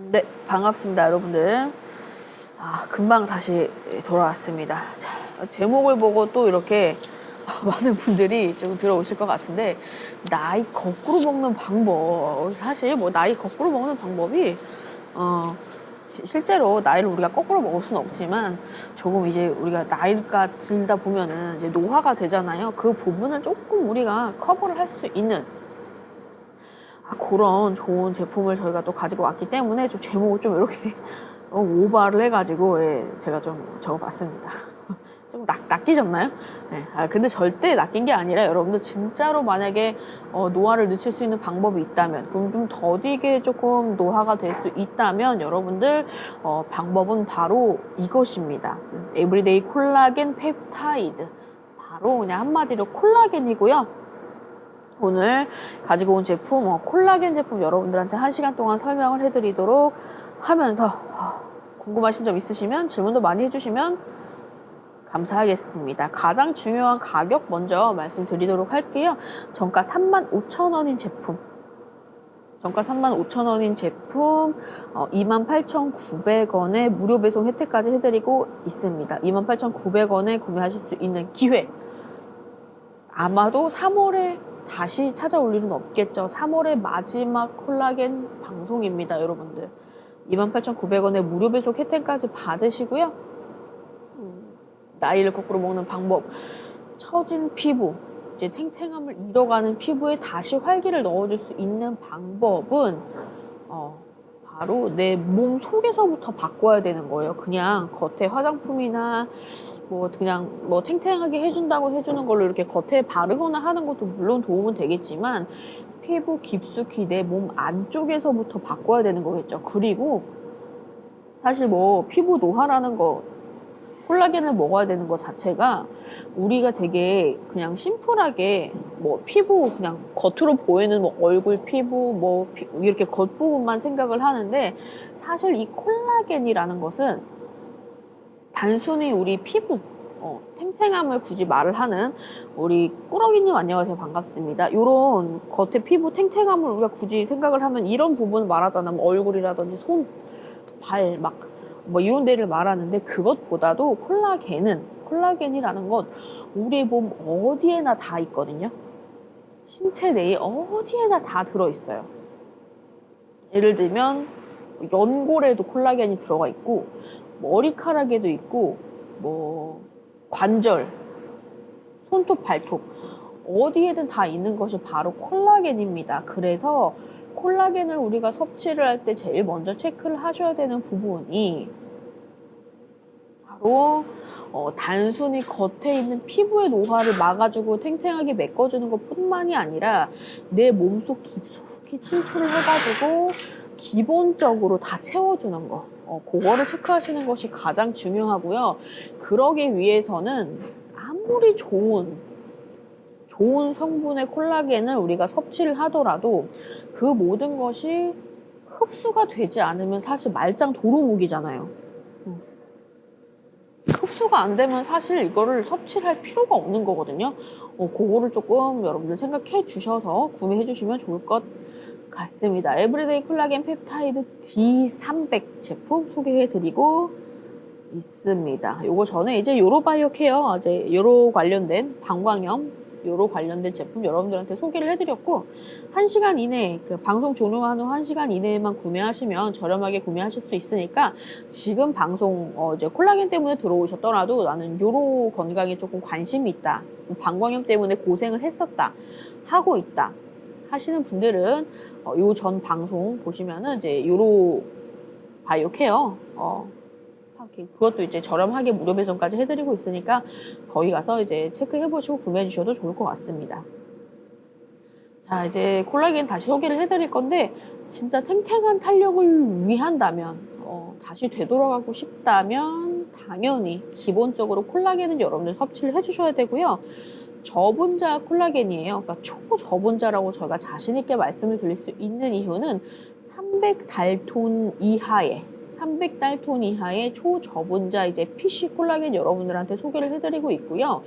네, 반갑습니다, 여러분들. 금방 다시 돌아왔습니다. 자, 제목을 보고 또 이렇게 많은 분들이 좀 들어오실 것 같은데, 나이 거꾸로 먹는 방법. 사실 뭐 나이 거꾸로 먹는 방법이, 실제로 나이를 우리가 거꾸로 먹을 수는 없지만, 조금 이제 우리가 나이가 들다 보면은 이제 노화가 되잖아요. 그 부분을 조금 우리가 커버를 할 수 있는 그런 좋은 제품을 저희가 또 가지고 왔기 때문에 좀 제목을 좀 이렇게 오버를 해가지고 제가 좀 적어봤습니다. 좀 낚이셨나요? 네. 근데 절대 낚인 게 아니라 여러분들 진짜로 만약에 노화를 늦출 수 있는 방법이 있다면, 그럼 좀 더디게 조금 노화가 될 수 있다면 여러분들 방법은 바로 이것입니다. 에브리데이 콜라겐 펩타이드. 바로 그냥 한마디로 콜라겐이고요. 오늘 가지고 온 제품, 콜라겐 제품 여러분들한테 1시간 동안 설명을 해드리도록 하면서 궁금하신 점 있으시면 질문도 많이 해주시면 감사하겠습니다. 가장 중요한 가격 먼저 말씀드리도록 할게요. 정가 35,000원인 제품. 정가 35,000원인 제품 28,900원에 무료 배송 혜택까지 해드리고 있습니다. 28,900원에 구매하실 수 있는 기회. 아마도 3월에 다시 찾아올 일은 없겠죠. 3월의 마지막 콜라겐 방송입니다, 여러분들. 28,900원에 무료 배송 혜택까지 받으시고요. 나이를 거꾸로 먹는 방법. 처진 피부, 이제 탱탱함을 잃어가는 피부에 다시 활기를 넣어줄 수 있는 방법은 바로 내 몸 속에서부터 바꿔야 되는 거예요. 그냥 겉에 화장품이나 그냥 탱탱하게 해주는 걸로 이렇게 겉에 바르거나 하는 것도 물론 도움은 되겠지만, 피부 깊숙이 내 몸 안쪽에서부터 바꿔야 되는 거겠죠. 그리고 사실 피부 노화라는 거, 콜라겐을 먹어야 되는 것 자체가 우리가 되게 그냥 심플하게 피부 그냥 겉으로 보이는 얼굴 피부 이렇게 겉부분만 생각을 하는데, 사실 이 콜라겐이라는 것은 단순히 우리 피부 탱탱함을 굳이 말을 하는 우리 꾸러기님 안녕하세요, 반갑습니다. 요런 겉에 피부 탱탱함을 우리가 굳이 생각을 하면 이런 부분을 말하잖아요. 얼굴이라든지 손, 발 이런 데를 말하는데, 그것보다도 콜라겐이라는 것 우리 몸 어디에나 다 있거든요. 신체 내에 어디에나 다 들어있어요. 예를 들면 연골에도 콜라겐이 들어가 있고, 머리카락에도 있고, 관절, 손톱, 발톱 어디에든 다 있는 것이 바로 콜라겐입니다. 그래서 콜라겐을 우리가 섭취를 할 때 제일 먼저 체크를 하셔야 되는 부분이 바로 단순히 겉에 있는 피부의 노화를 막아주고 탱탱하게 메꿔주는 것 뿐만이 아니라 내 몸속 깊숙이 침투를 해가지고 기본적으로 다 채워주는 거, 그거를 체크하시는 것이 가장 중요하고요. 그러기 위해서는 아무리 좋은 성분의 콜라겐을 우리가 섭취를 하더라도 그 모든 것이 흡수가 되지 않으면 사실 말짱 도루묵이잖아요. 흡수가 안 되면 사실 이거를 섭취를 할 필요가 없는 거거든요. 그거를 조금 여러분들 생각해 주셔서 구매해 주시면 좋을 것 같습니다. 에브리데이 콜라겐 펩타이드 D300 제품 소개해 드리고 있습니다. 요거 전에 이제 요로바이오 케어, 이제 요로 관련된 방광염, 요로 관련된 제품 여러분들한테 소개를 해드렸고, 1시간 이내, 방송 종료한 후 1시간 이내에만 구매하시면 저렴하게 구매하실 수 있으니까, 지금 방송 이제 콜라겐 때문에 들어오셨더라도 나는 요로 건강에 조금 관심이 있다, 방광염 때문에 고생을 했었다, 하고 있다 하시는 분들은 요 전 방송 보시면은 이제 요로 바이오 케어 그것도 이제 저렴하게 무료 배송까지 해드리고 있으니까 거기 가서 이제 체크해보시고 구매해 주셔도 좋을 것 같습니다. 자, 이제 콜라겐 다시 소개를 해드릴 건데, 진짜 탱탱한 탄력을 위한다면, 다시 되돌아가고 싶다면 당연히 기본적으로 콜라겐은 여러분들 섭취를 해주셔야 되고요. 저분자 콜라겐이에요. 그러니까 초저분자라고 저희가 자신 있게 말씀을 드릴 수 있는 이유는 300달톤 이하의 초저분자 이제 PC 콜라겐 여러분들한테 소개를 해드리고 있고요.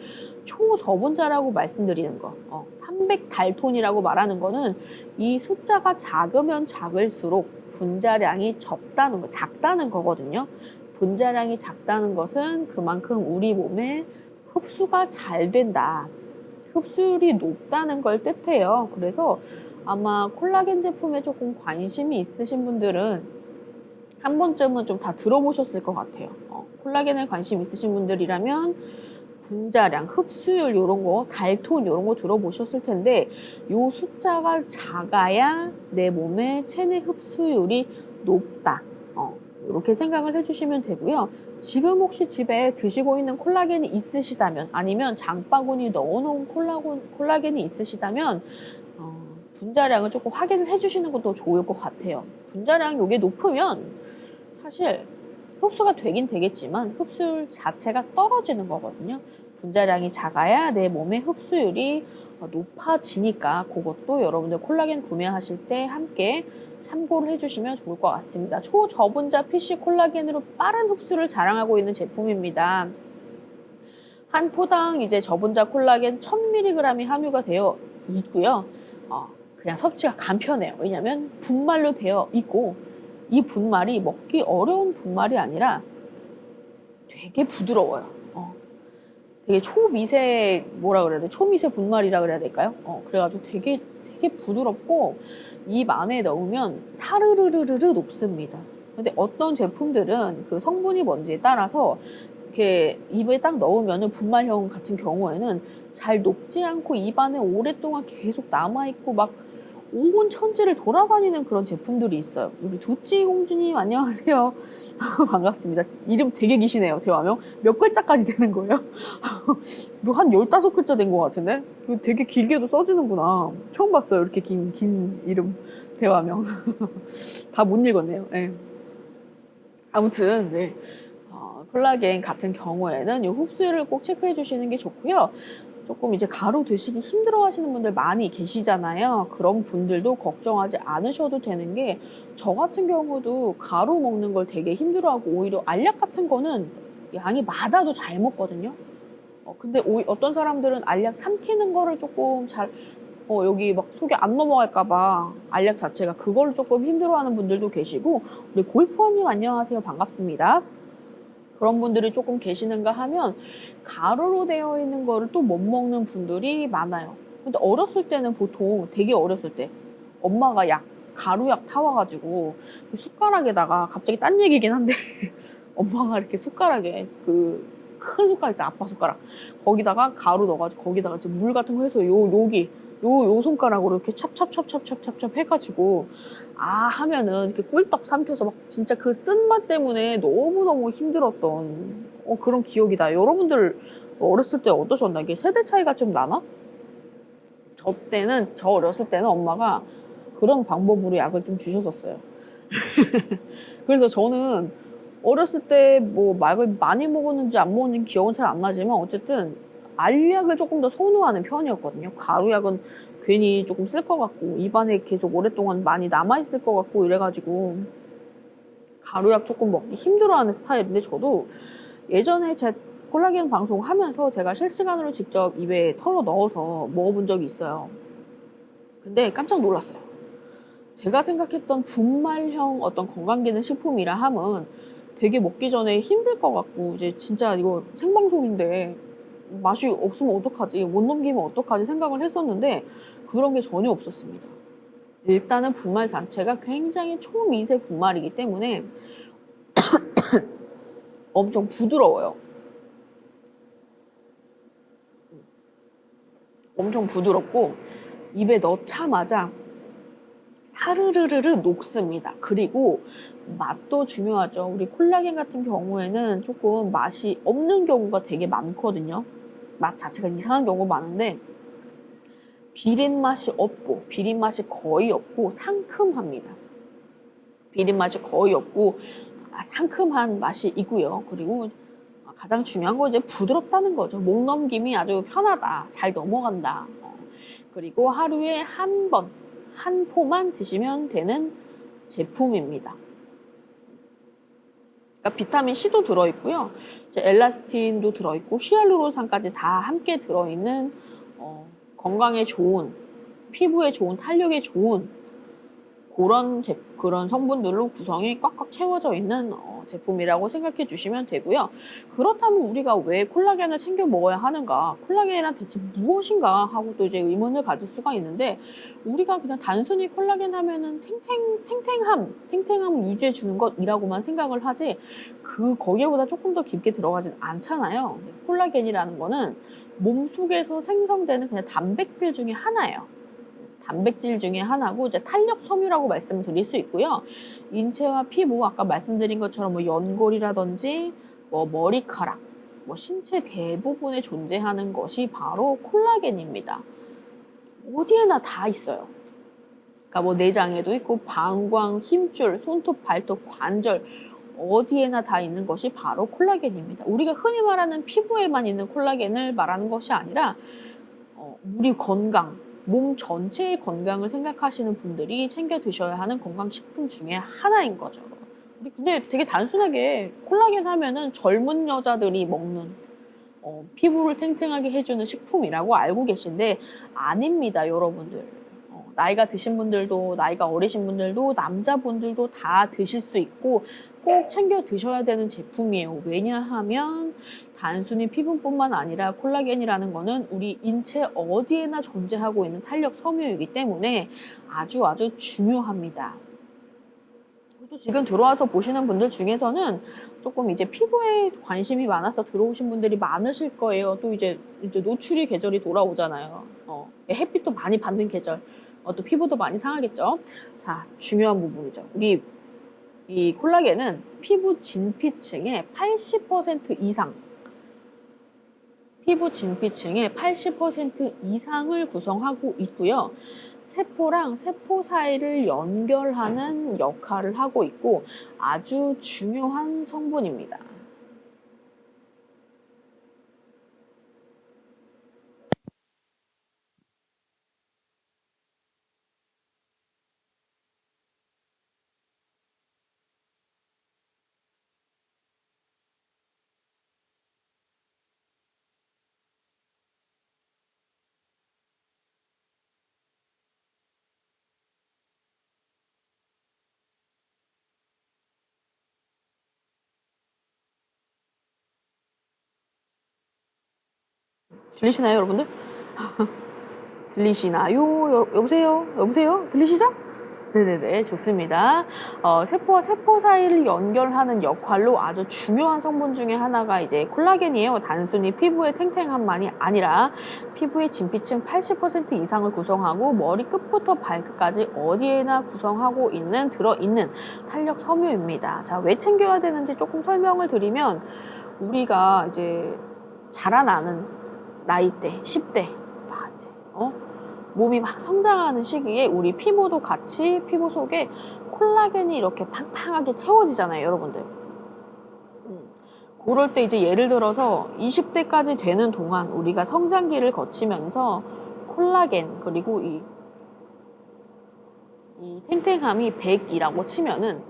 초저분자라고 말씀드리는 거, 300달톤이라고 말하는 거는 이 숫자가 작으면 작을수록 분자량이 작다는 거거든요. 분자량이 작다는 것은 그만큼 우리 몸에 흡수가 잘 된다. 흡수율이 높다는 걸 뜻해요. 그래서 아마 콜라겐 제품에 조금 관심이 있으신 분들은 한 번쯤은 좀 다 들어보셨을 것 같아요. 콜라겐에 관심 있으신 분들이라면 분자량, 흡수율 이런 거, 달톤 이런 거 들어보셨을 텐데 요 숫자가 작아야 내 몸의 체내 흡수율이 높다. 이렇게 생각을 해주시면 되고요. 지금 혹시 집에 드시고 있는 콜라겐이 있으시다면 아니면 장바구니 넣어놓은 콜라겐이 있으시다면 분자량을 조금 확인을 해주시는 것도 좋을 것 같아요. 분자량이 이게 높으면 사실 흡수가 되긴 되겠지만 흡수율 자체가 떨어지는 거거든요. 분자량이 작아야 내 몸의 흡수율이 높아지니까 그것도 여러분들 콜라겐 구매하실 때 함께 참고를 해주시면 좋을 것 같습니다. 초저분자 PC 콜라겐으로 빠른 흡수를 자랑하고 있는 제품입니다. 한 포당 이제 저분자 콜라겐 1000mg이 함유가 되어 있고요. 그냥 섭취가 간편해요. 왜냐하면 분말로 되어 있고 이 분말이 먹기 어려운 분말이 아니라 되게 부드러워요. 되게 초미세 뭐라 그래야 돼? 초미세 분말이라 그래야 될까요? 그래가지고 되게 부드럽고 입 안에 넣으면 사르르르르 녹습니다. 근데 어떤 제품들은 그 성분이 뭔지에 따라서 이렇게 입에 딱 넣으면은 분말형 같은 경우에는 잘 녹지 않고 입 안에 오랫동안 계속 남아있고 막 온 천지를 돌아다니는 그런 제품들이 있어요. 우리 두찌 공주님 안녕하세요. 반갑습니다. 이름 되게 기시네요. 대화명. 몇 글자까지 되는 거예요? 한 15글자 된 것 같은데? 되게 길게도 써지는구나. 처음 봤어요. 이렇게 긴 이름 대화명. 다 못 읽었네요. 네. 아무튼 네. 콜라겐 같은 경우에는 이 흡수율을 꼭 체크해 주시는 게 좋고요. 조금 이제 가루 드시기 힘들어 하시는 분들 많이 계시잖아요. 그런 분들도 걱정하지 않으셔도 되는 게 저 같은 경우도 가루 먹는 걸 되게 힘들어하고 오히려 알약 같은 거는 양이 많아도 잘 먹거든요. 근데 어떤 사람들은 알약 삼키는 거를 조금 여기 막 속에 안 넘어갈까봐 알약 자체가 그걸 조금 힘들어하는 분들도 계시고 우리 골프원님 안녕하세요. 반갑습니다. 그런 분들이 조금 계시는가 하면 가루로 되어 있는 거를 또 못 먹는 분들이 많아요. 근데 어렸을 때는 보통 되게 어렸을 때 엄마가 가루약 타와가지고 그 숟가락에다가 갑자기 딴 얘기긴 한데 엄마가 이렇게 숟가락에 그 큰 숟가락 있죠. 아빠 숟가락 거기다가 가루 넣어가지고 거기다가 물 같은 거 해서 요 손가락으로 이렇게 찹찹찹찹찹찹찹 해가지고 하면은 이렇게 꿀떡 삼켜서 막 진짜 그 쓴맛 때문에 너무너무 힘들었던 그런 기억이다. 여러분들 어렸을 때 어떠셨나? 이게 세대 차이가 좀 나나? 저 어렸을 때는 엄마가 그런 방법으로 약을 좀 주셨었어요. 그래서 저는 어렸을 때 뭐 약을 많이 먹었는지 안 먹었는지 기억은 잘 안 나지만 어쨌든 알약을 조금 더 선호하는 편이었거든요. 가루약은 괜히 조금 쓸 것 같고 입안에 계속 오랫동안 많이 남아있을 것 같고 이래가지고 가루약 조금 먹기 힘들어하는 스타일인데 저도 예전에 제 콜라겐 방송하면서 제가 실시간으로 직접 입에 털어 넣어서 먹어본 적이 있어요. 근데 깜짝 놀랐어요. 제가 생각했던 분말형 어떤 건강기능 식품이라 함은 되게 먹기 전에 힘들 것 같고 이제 진짜 이거 생방송인데 맛이 없으면 어떡하지, 못 넘기면 어떡하지 생각을 했었는데 그런 게 전혀 없었습니다. 일단은 분말 자체가 굉장히 초미세 분말이기 때문에 엄청 부드러워요. 엄청 부드럽고 입에 넣자마자 사르르르르 녹습니다. 그리고 맛도 중요하죠. 우리 콜라겐 같은 경우에는 조금 맛이 없는 경우가 되게 많거든요. 맛 자체가 이상한 경우가 많은데 비린 맛이 없고 비린 맛이 거의 없고 상큼합니다. 비린 맛이 거의 없고 상큼한 맛이 있고요. 그리고 가장 중요한 건 이제 부드럽다는 거죠. 목 넘김이 아주 편하다. 잘 넘어간다. 그리고 하루에 한 포만 드시면 되는 제품입니다. 그러니까 비타민 C도 들어있고요. 엘라스틴도 들어있고 히알루론산까지 다 함께 들어있는 건강에 좋은, 피부에 좋은, 탄력에 좋은 그런 성분들로 구성이 꽉꽉 채워져 있는 제품이라고 생각해 주시면 되고요. 그렇다면 우리가 왜 콜라겐을 챙겨 먹어야 하는가? 콜라겐이란 대체 무엇인가? 하고 또 이제 의문을 가질 수가 있는데, 우리가 그냥 단순히 콜라겐 하면은 탱탱함을 유지해 주는 것이라고만 생각을 하지, 거기보다 조금 더 깊게 들어가진 않잖아요. 콜라겐이라는 거는 몸 속에서 생성되는 그냥 단백질 중에 하나예요. 단백질 중에 하나고, 이제 탄력 섬유라고 말씀드릴 수 있고요. 인체와 피부, 아까 말씀드린 것처럼 뭐 연골이라든지 뭐 머리카락, 뭐 신체 대부분에 존재하는 것이 바로 콜라겐입니다. 어디에나 다 있어요. 그러니까 뭐 내장에도 있고, 방광, 힘줄, 손톱, 발톱, 관절, 어디에나 다 있는 것이 바로 콜라겐입니다. 우리가 흔히 말하는 피부에만 있는 콜라겐을 말하는 것이 아니라 우리 건강, 몸 전체의 건강을 생각하시는 분들이 챙겨 드셔야 하는 건강식품 중에 하나인 거죠. 우리 근데 되게 단순하게 콜라겐 하면은 젊은 여자들이 먹는 피부를 탱탱하게 해주는 식품이라고 알고 계신데, 아닙니다, 여러분들. 나이가 드신 분들도, 나이가 어리신 분들도, 남자분들도 다 드실 수 있고 꼭 챙겨 드셔야 되는 제품이에요. 왜냐하면 단순히 피부뿐만 아니라 콜라겐이라는 거는 우리 인체 어디에나 존재하고 있는 탄력 섬유이기 때문에 아주 중요합니다. 또 지금 들어와서 보시는 분들 중에서는 조금 이제 피부에 관심이 많아서 들어오신 분들이 많으실 거예요. 또 이제 노출이 계절이 돌아오잖아요. 햇빛도 많이 받는 계절. 또 피부도 많이 상하겠죠. 자, 중요한 부분이죠. 이 콜라겐은 피부 진피층의 80% 이상, 피부 진피층의 80% 이상을 구성하고 있고요. 세포랑 세포 사이를 연결하는 역할을 하고 있고 아주 중요한 성분입니다. 들리시나요, 여러분들? 들리시나요? 여보세요? 여보세요? 들리시죠? 네네네, 좋습니다. 세포와 세포 사이를 연결하는 역할로 아주 중요한 성분 중에 하나가 이제 콜라겐이에요. 단순히 피부의 탱탱함만이 아니라 피부의 진피층 80% 이상을 구성하고 머리 끝부터 발끝까지 어디에나 들어있는 탄력 섬유입니다. 자, 왜 챙겨야 되는지 조금 설명을 드리면, 우리가 이제 자라나는 나이대, 10대, 몸이 막 성장하는 시기에 우리 피부도 같이 피부 속에 콜라겐이 이렇게 팡팡하게 채워지잖아요, 여러분들. 그럴 때 이제 예를 들어서 20대까지 되는 동안 우리가 성장기를 거치면서 콜라겐, 그리고 이 탱탱함이 100이라고 치면은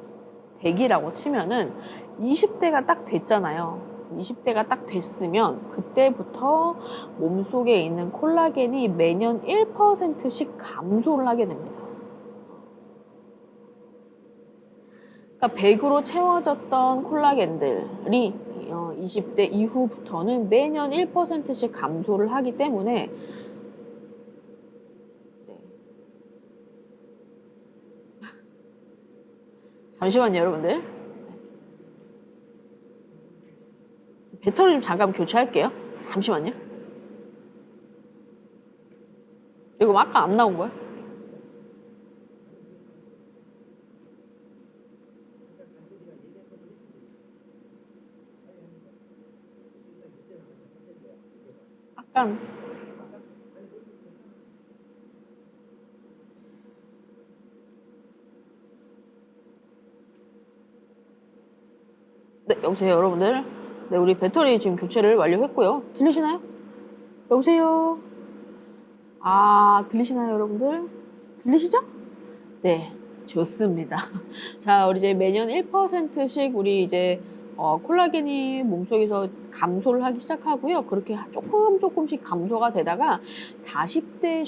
20대가 딱 됐잖아요. 20대가 딱 됐으면 그때부터 몸속에 있는 콜라겐이 매년 1%씩 감소를 하게 됩니다. 그러니까 100으로 채워졌던 콜라겐들이 20대 이후부터는 매년 1%씩 감소를 하기 때문에, 잠시만요, 여러분들. 배터리 좀 잠깐 교체할게요. 잠시만요. 이거 아까 안 나온 거야? 약간 네, 여보세요, 여러분들. 네, 우리 배터리 지금 교체를 완료했고요. 들리시나요? 여보세요? 들리시나요, 여러분들? 들리시죠? 네, 좋습니다. 자, 우리 이제 매년 1%씩 우리 이제 콜라겐이 몸속에서 감소를 하기 시작하고요. 그렇게 조금씩 감소가 되다가 40대에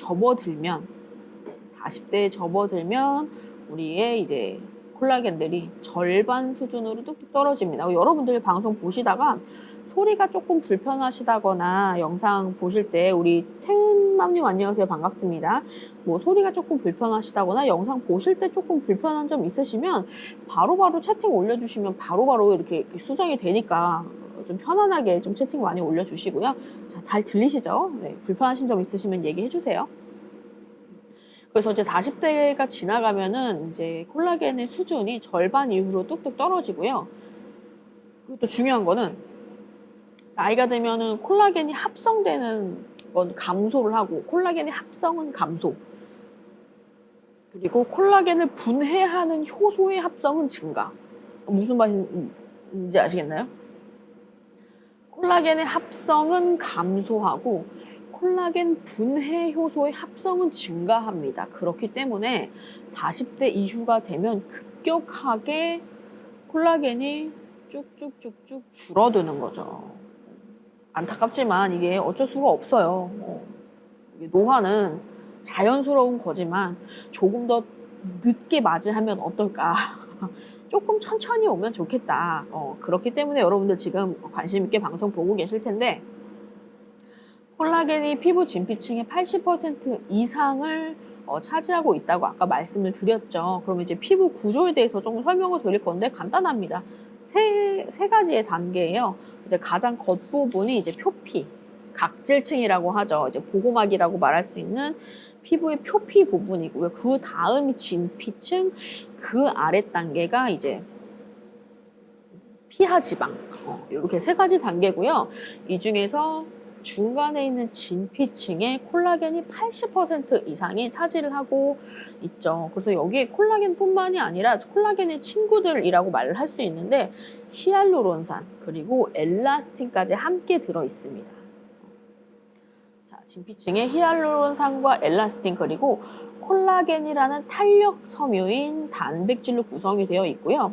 접어들면 우리의 이제 콜라겐들이 절반 수준으로 뚝뚝 떨어집니다. 여러분들 방송 보시다가 소리가 조금 불편하시다거나 영상 보실 때 우리 태은맘님 안녕하세요. 반갑습니다. 뭐 소리가 조금 불편하시다거나 영상 보실 때 조금 불편한 점 있으시면 바로바로 채팅 올려주시면 바로바로 이렇게 수정이 되니까 좀 편안하게 좀 채팅 많이 올려주시고요. 자, 잘 들리시죠? 네, 불편하신 점 있으시면 얘기해 주세요. 그래서 이제 40대가 지나가면은 이제 콜라겐의 수준이 절반 이후로 뚝뚝 떨어지고요. 그리고 또 중요한 거는 나이가 되면은 콜라겐이 합성되는 건 감소를 하고 콜라겐의 합성은 감소. 그리고 콜라겐을 분해하는 효소의 합성은 증가. 무슨 말인지 아시겠나요? 콜라겐의 합성은 감소하고 콜라겐 분해 효소의 합성은 증가합니다. 그렇기 때문에 40대 이후가 되면 급격하게 콜라겐이 쭉쭉쭉쭉 줄어드는 거죠. 안타깝지만 이게 어쩔 수가 없어요. 노화는 자연스러운 거지만 조금 더 늦게 맞이하면 어떨까. 조금 천천히 오면 좋겠다. 그렇기 때문에 여러분들 지금 관심 있게 방송 보고 계실 텐데 콜라겐이 피부 진피층의 80% 이상을 차지하고 있다고 아까 말씀을 드렸죠. 그럼 이제 피부 구조에 대해서 조금 설명을 드릴 건데 간단합니다. 세 가지의 단계예요. 이제 가장 겉부분이 이제 표피, 각질층이라고 하죠. 이제 보호막이라고 말할 수 있는 피부의 표피 부분이고요. 그 다음이 진피층, 그 아래 단계가 이제 피하 지방. 이렇게 세 가지 단계고요. 이 중에서 중간에 있는 진피층에 콜라겐이 80% 이상이 차지를 하고 있죠. 그래서 여기에 콜라겐뿐만이 아니라 콜라겐의 친구들이라고 말을 할 수 있는데 히알루론산 그리고 엘라스틴까지 함께 들어 있습니다. 자, 진피층에 히알루론산과 엘라스틴 그리고 콜라겐이라는 탄력 섬유인 단백질로 구성이 되어 있고요.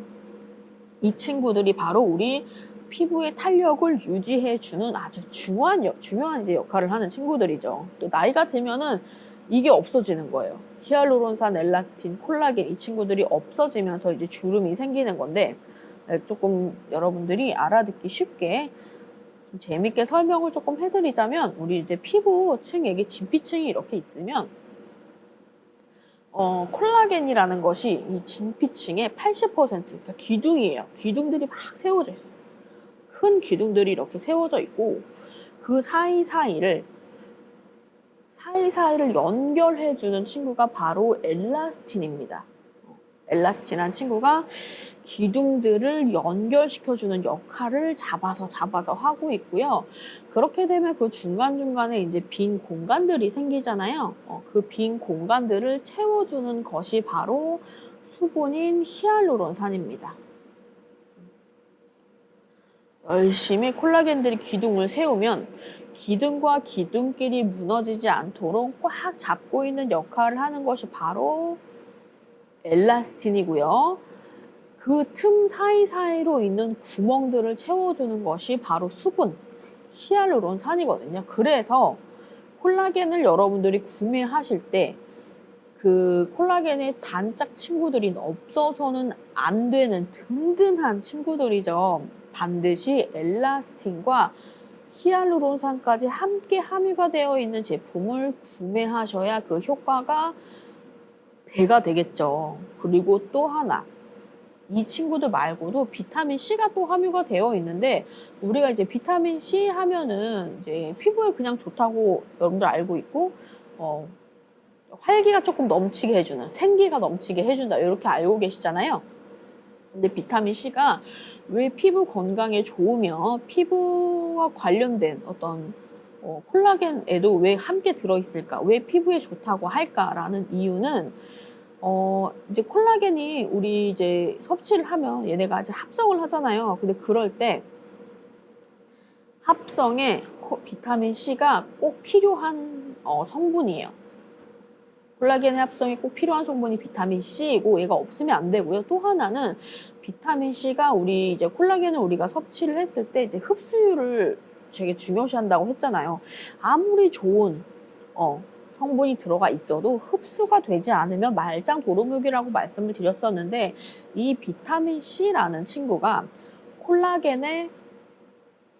이 친구들이 바로 우리 피부의 탄력을 유지해주는 아주 중요한 이제 역할을 하는 친구들이죠. 나이가 들면은 이게 없어지는 거예요. 히알루론산, 엘라스틴, 콜라겐 이 친구들이 없어지면서 이제 주름이 생기는 건데 조금 여러분들이 알아듣기 쉽게 좀 재밌게 설명을 조금 해드리자면 우리 이제 피부층에게 진피층이 이렇게 있으면 콜라겐이라는 것이 이 진피층의 80% 그러니까 기둥이에요. 기둥들이 막 세워져 있어요. 큰 기둥들이 이렇게 세워져 있고 그 사이사이를 연결해주는 친구가 바로 엘라스틴입니다. 엘라스틴이라는 친구가 기둥들을 연결시켜주는 역할을 잡아서 하고 있고요. 그렇게 되면 그 중간중간에 이제 빈 공간들이 생기잖아요. 그 빈 공간들을 채워주는 것이 바로 수분인 히알루론산입니다. 열심히 콜라겐들이 기둥을 세우면 기둥과 기둥끼리 무너지지 않도록 꽉 잡고 있는 역할을 하는 것이 바로 엘라스틴이고요. 그 틈 사이사이로 있는 구멍들을 채워주는 것이 바로 수분, 히알루론산이거든요. 그래서 콜라겐을 여러분들이 구매하실 때 그 콜라겐의 단짝 친구들이 없어서는 안 되는 든든한 친구들이죠. 반드시 엘라스틴과 히알루론산까지 함께 함유가 되어 있는 제품을 구매하셔야 그 효과가 배가 되겠죠. 그리고 또 하나, 이 친구들 말고도 비타민 C가 또 함유가 되어 있는데 우리가 이제 비타민 C 하면은 이제 피부에 그냥 좋다고 여러분들 알고 있고 활기가 조금 넘치게 해주는, 생기가 넘치게 해준다 이렇게 알고 계시잖아요. 근데 비타민 C가 왜 피부 건강에 좋으며 피부와 관련된 어떤 콜라겐에도 왜 함께 들어있을까? 왜 피부에 좋다고 할까라는 이유는 이제 콜라겐이 우리 이제 섭취를 하면 얘네가 이제 합성을 하잖아요. 근데 그럴 때 합성에 비타민 C가 꼭 필요한 성분이에요. 콜라겐의 합성이 꼭 필요한 성분이 비타민 C이고 얘가 없으면 안 되고요. 또 하나는 비타민 C가 우리 이제 콜라겐을 우리가 섭취를 했을 때 이제 흡수율을 되게 중요시한다고 했잖아요. 아무리 좋은 성분이 들어가 있어도 흡수가 되지 않으면 말짱 도루묵이라고 말씀을 드렸었는데, 이 비타민 C라는 친구가 콜라겐의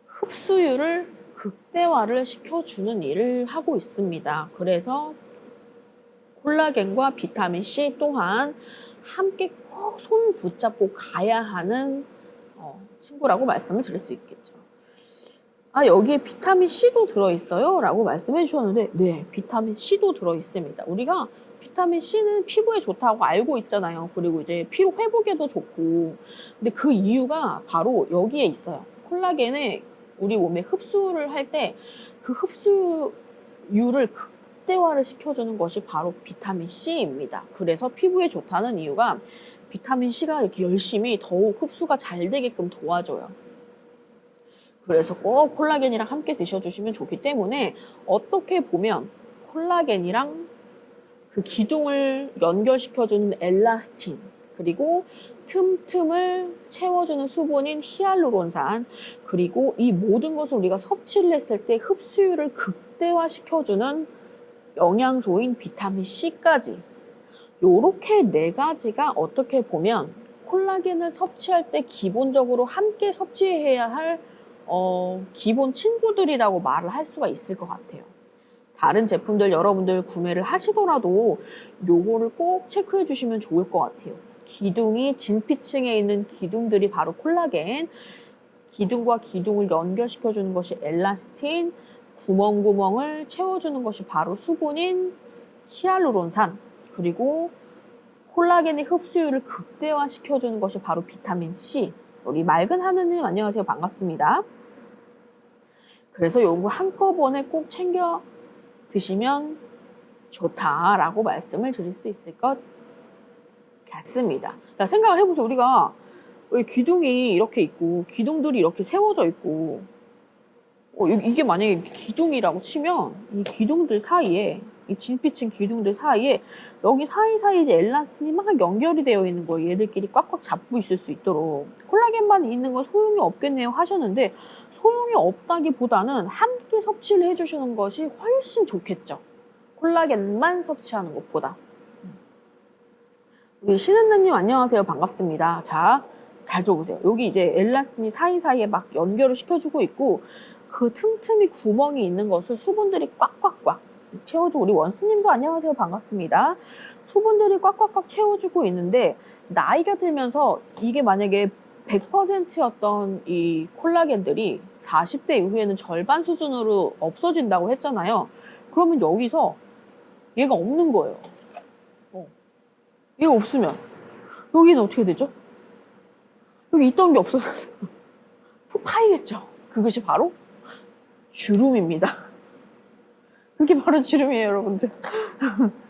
흡수율을 극대화를 시켜주는 일을 하고 있습니다. 그래서 콜라겐과 비타민 C 또한 함께 꼭 손 붙잡고 가야 하는 친구라고 말씀을 드릴 수 있겠죠. 아, 여기에 비타민 C도 들어있어요? 라고 말씀해 주셨는데, 네, 비타민 C도 들어있습니다. 우리가 비타민 C는 피부에 좋다고 알고 있잖아요. 그리고 이제 피로 회복에도 좋고. 근데 그 이유가 바로 여기에 있어요. 콜라겐에 우리 몸에 흡수를 할 때 그 흡수율을 극대화를 시켜주는 것이 바로 비타민 C입니다. 그래서 피부에 좋다는 이유가 비타민 C가 이렇게 열심히 더욱 흡수가 잘 되게끔 도와줘요. 그래서 꼭 콜라겐이랑 함께 드셔주시면 좋기 때문에, 어떻게 보면 콜라겐이랑 그 기둥을 연결시켜주는 엘라스틴, 그리고 틈틈을 채워주는 수분인 히알루론산, 그리고 이 모든 것을 우리가 섭취를 했을 때 흡수율을 극대화시켜주는 영양소인 비타민 C까지, 요렇게 네 가지가 어떻게 보면 콜라겐을 섭취할 때 기본적으로 함께 섭취해야 할 기본 친구들이라고 말을 할 수가 있을 것 같아요. 다른 제품들 여러분들 구매를 하시더라도 요거를 꼭 체크해 주시면 좋을 것 같아요. 기둥이 진피층에 있는 기둥들이 바로 콜라겐, 기둥과 기둥을 연결시켜 주는 것이 엘라스틴, 구멍구멍을 채워주는 것이 바로 수분인 히알루론산, 그리고 콜라겐의 흡수율을 극대화시켜주는 것이 바로 비타민 C. 우리 맑은 하느님 안녕하세요. 반갑습니다. 그래서 요거 한꺼번에 꼭 챙겨 드시면 좋다라고 말씀을 드릴 수 있을 것 같습니다. 자, 생각을 해보세요. 우리가 기둥이 이렇게 있고 기둥들이 이렇게 세워져 있고, 이게 만약에 기둥이라고 치면 이 기둥들 사이에, 이 진피층 기둥들 사이에 여기 사이사이에 이제 엘라스틴이 막 연결이 되어 있는 거예요. 얘들끼리 꽉꽉 잡고 있을 수 있도록. 콜라겐만 있는 건 소용이 없겠네요 하셨는데, 소용이 없다기보다는 함께 섭취를 해주시는 것이 훨씬 좋겠죠. 콜라겐만 섭취하는 것보다. 우리 신은나님 안녕하세요. 반갑습니다. 자, 잘 들어보세요. 여기 이제 엘라스틴이 사이사이에 막 연결을 시켜주고 있고, 그 틈틈이 구멍이 있는 것을 수분들이 꽉꽉꽉 채워주고, 우리 원스님도 안녕하세요. 반갑습니다. 수분들이 꽉꽉꽉 채워주고 있는데, 나이가 들면서 이게 만약에 100%였던 이 콜라겐들이 40대 이후에는 절반 수준으로 없어진다고 했잖아요. 그러면 여기서 얘가 없는 거예요. 얘가 없으면 여기는 어떻게 되죠? 여기 있던 게 없어졌어요. 푹 파이겠죠. 그것이 바로 주름입니다. 그게 바로 주름이에요, 여러분들.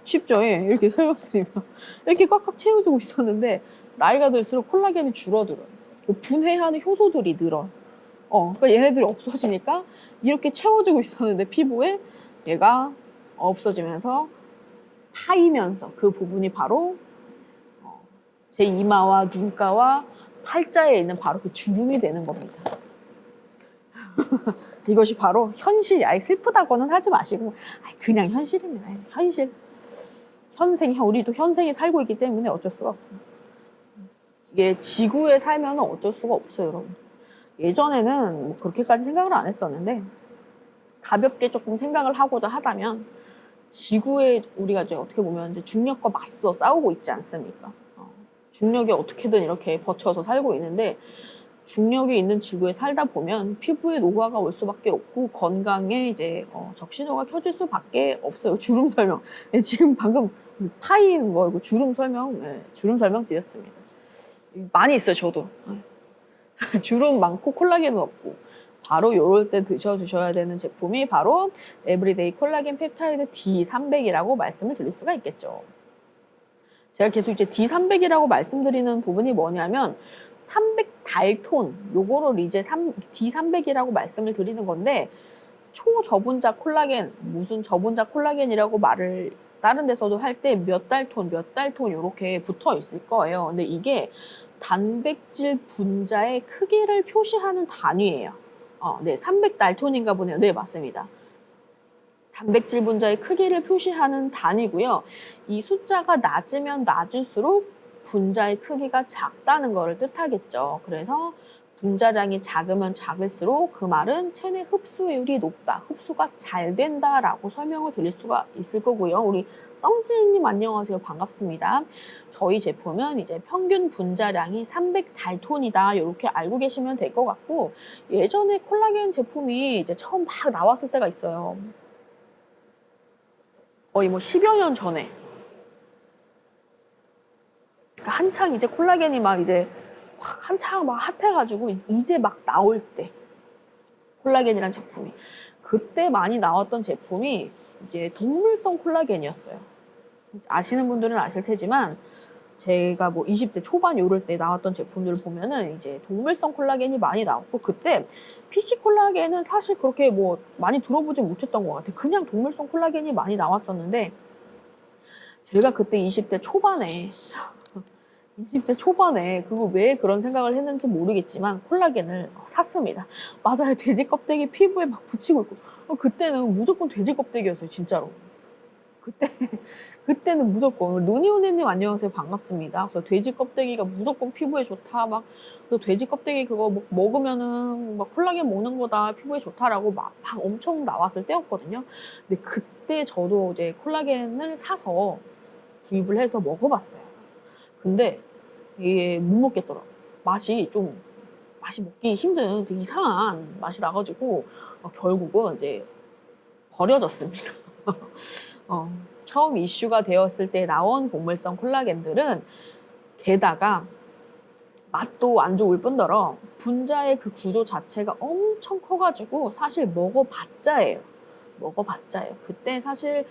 쉽죠? 예, 이렇게 설명드리면. 이렇게 꽉꽉 채워주고 있었는데, 나이가 들수록 콜라겐이 줄어들어요. 분해하는 효소들이 늘어. 그러니까 얘네들이 없어지니까 이렇게 채워주고 있었는데 피부에 얘가 없어지면서 파이면서 그 부분이 바로 제 이마와 눈가와 팔자에 있는 바로 그 주름이 되는 겁니다. 이것이 바로 현실이, 슬프다고는 하지 마시고 그냥 현실입니다. 현실. 우리도 현생에 살고 있기 때문에 어쩔 수가 없어요. 이게 지구에 살면 어쩔 수가 없어요, 여러분. 예전에는 뭐 그렇게까지 생각을 안 했었는데, 가볍게 조금 생각을 하고자 하다면, 지구에 우리가 이제 어떻게 보면 이제 중력과 맞서 싸우고 있지 않습니까? 중력이 어떻게든 이렇게 버텨서 살고 있는데, 중력이 있는 지구에 살다 보면 피부에 노화가 올 수밖에 없고, 건강에 이제 적신호가 켜질 수밖에 없어요. 주름 설명. 지금 방금 파이는 거, 이거 주름 설명 드렸습니다. 많이 있어요, 저도. 주름 많고 콜라겐은 없고, 바로 요럴 때 드셔주셔야 되는 제품이 바로 에브리데이 콜라겐 펩타이드 D300이라고 말씀을 드릴 수가 있겠죠. 제가 계속 이제 D300이라고 말씀드리는 부분이 뭐냐면, 300달톤, 요거를 이제 D300이라고 말씀을 드리는 건데, 초저분자 콜라겐, 무슨 저분자 콜라겐이라고 말을 다른 데서도 할 때 몇 달톤 이렇게 붙어 있을 거예요. 근데 이게 단백질 분자의 크기를 표시하는 단위예요. 네, 300달톤인가 보네요. 네, 맞습니다. 단백질 분자의 크기를 표시하는 단위고요. 이 숫자가 낮으면 낮을수록 분자의 크기가 작다는 것을 뜻하겠죠. 그래서 분자량이 작으면 작을수록 그 말은 체내 흡수율이 높다, 흡수가 잘 된다라고 설명을 드릴 수가 있을 거고요. 우리 떵지님 안녕하세요. 반갑습니다. 저희 제품은 이제 평균 분자량이 300달톤이다. 이렇게 알고 계시면 될 것 같고, 예전에 콜라겐 제품이 이제 처음 막 나왔을 때가 있어요. 거의 뭐 10여 년 전에. 한창 이제 콜라겐이 막 이제 한창 막 핫해가지고 이제 막 나올 때 콜라겐이란 제품이, 그때 많이 나왔던 제품이 이제 동물성 콜라겐이었어요. 아시는 분들은 아실 테지만 제가 뭐 20대 초반 요럴 때 나왔던 제품들을 보면은 이제 동물성 콜라겐이 많이 나왔고, 그때 PC 콜라겐은 사실 그렇게 뭐 많이 들어보지 못했던 것 같아요. 그냥 동물성 콜라겐이 많이 나왔었는데, 제가 그때 20대 초반에 그거 왜 그런 생각을 했는지 모르겠지만 콜라겐을 샀습니다. 맞아요. 돼지 껍데기 피부에 막 붙이고 있고, 그때는 무조건 돼지 껍데기였어요. 진짜로. 그때는 무조건. 루니오네님 안녕하세요. 반갑습니다. 그래서 돼지 껍데기가 무조건 피부에 좋다. 막 돼지 껍데기 그거 먹으면은 막 콜라겐 먹는 거다. 피부에 좋다라고 막 엄청 나왔을 때였거든요. 근데 그때 저도 이제 콜라겐을 사서 구입을 해서 먹어봤어요. 근데 이게 못 먹겠더라고요. 맛이 먹기 힘든 되게 이상한 맛이 나가지고 결국은 이제 버려졌습니다. 처음 이슈가 되었을 때 나온 곡물성 콜라겐들은 게다가 맛도 안 좋을 뿐더러 분자의 그 구조 자체가 엄청 커가지고 사실 먹어봤자예요. 그때 사실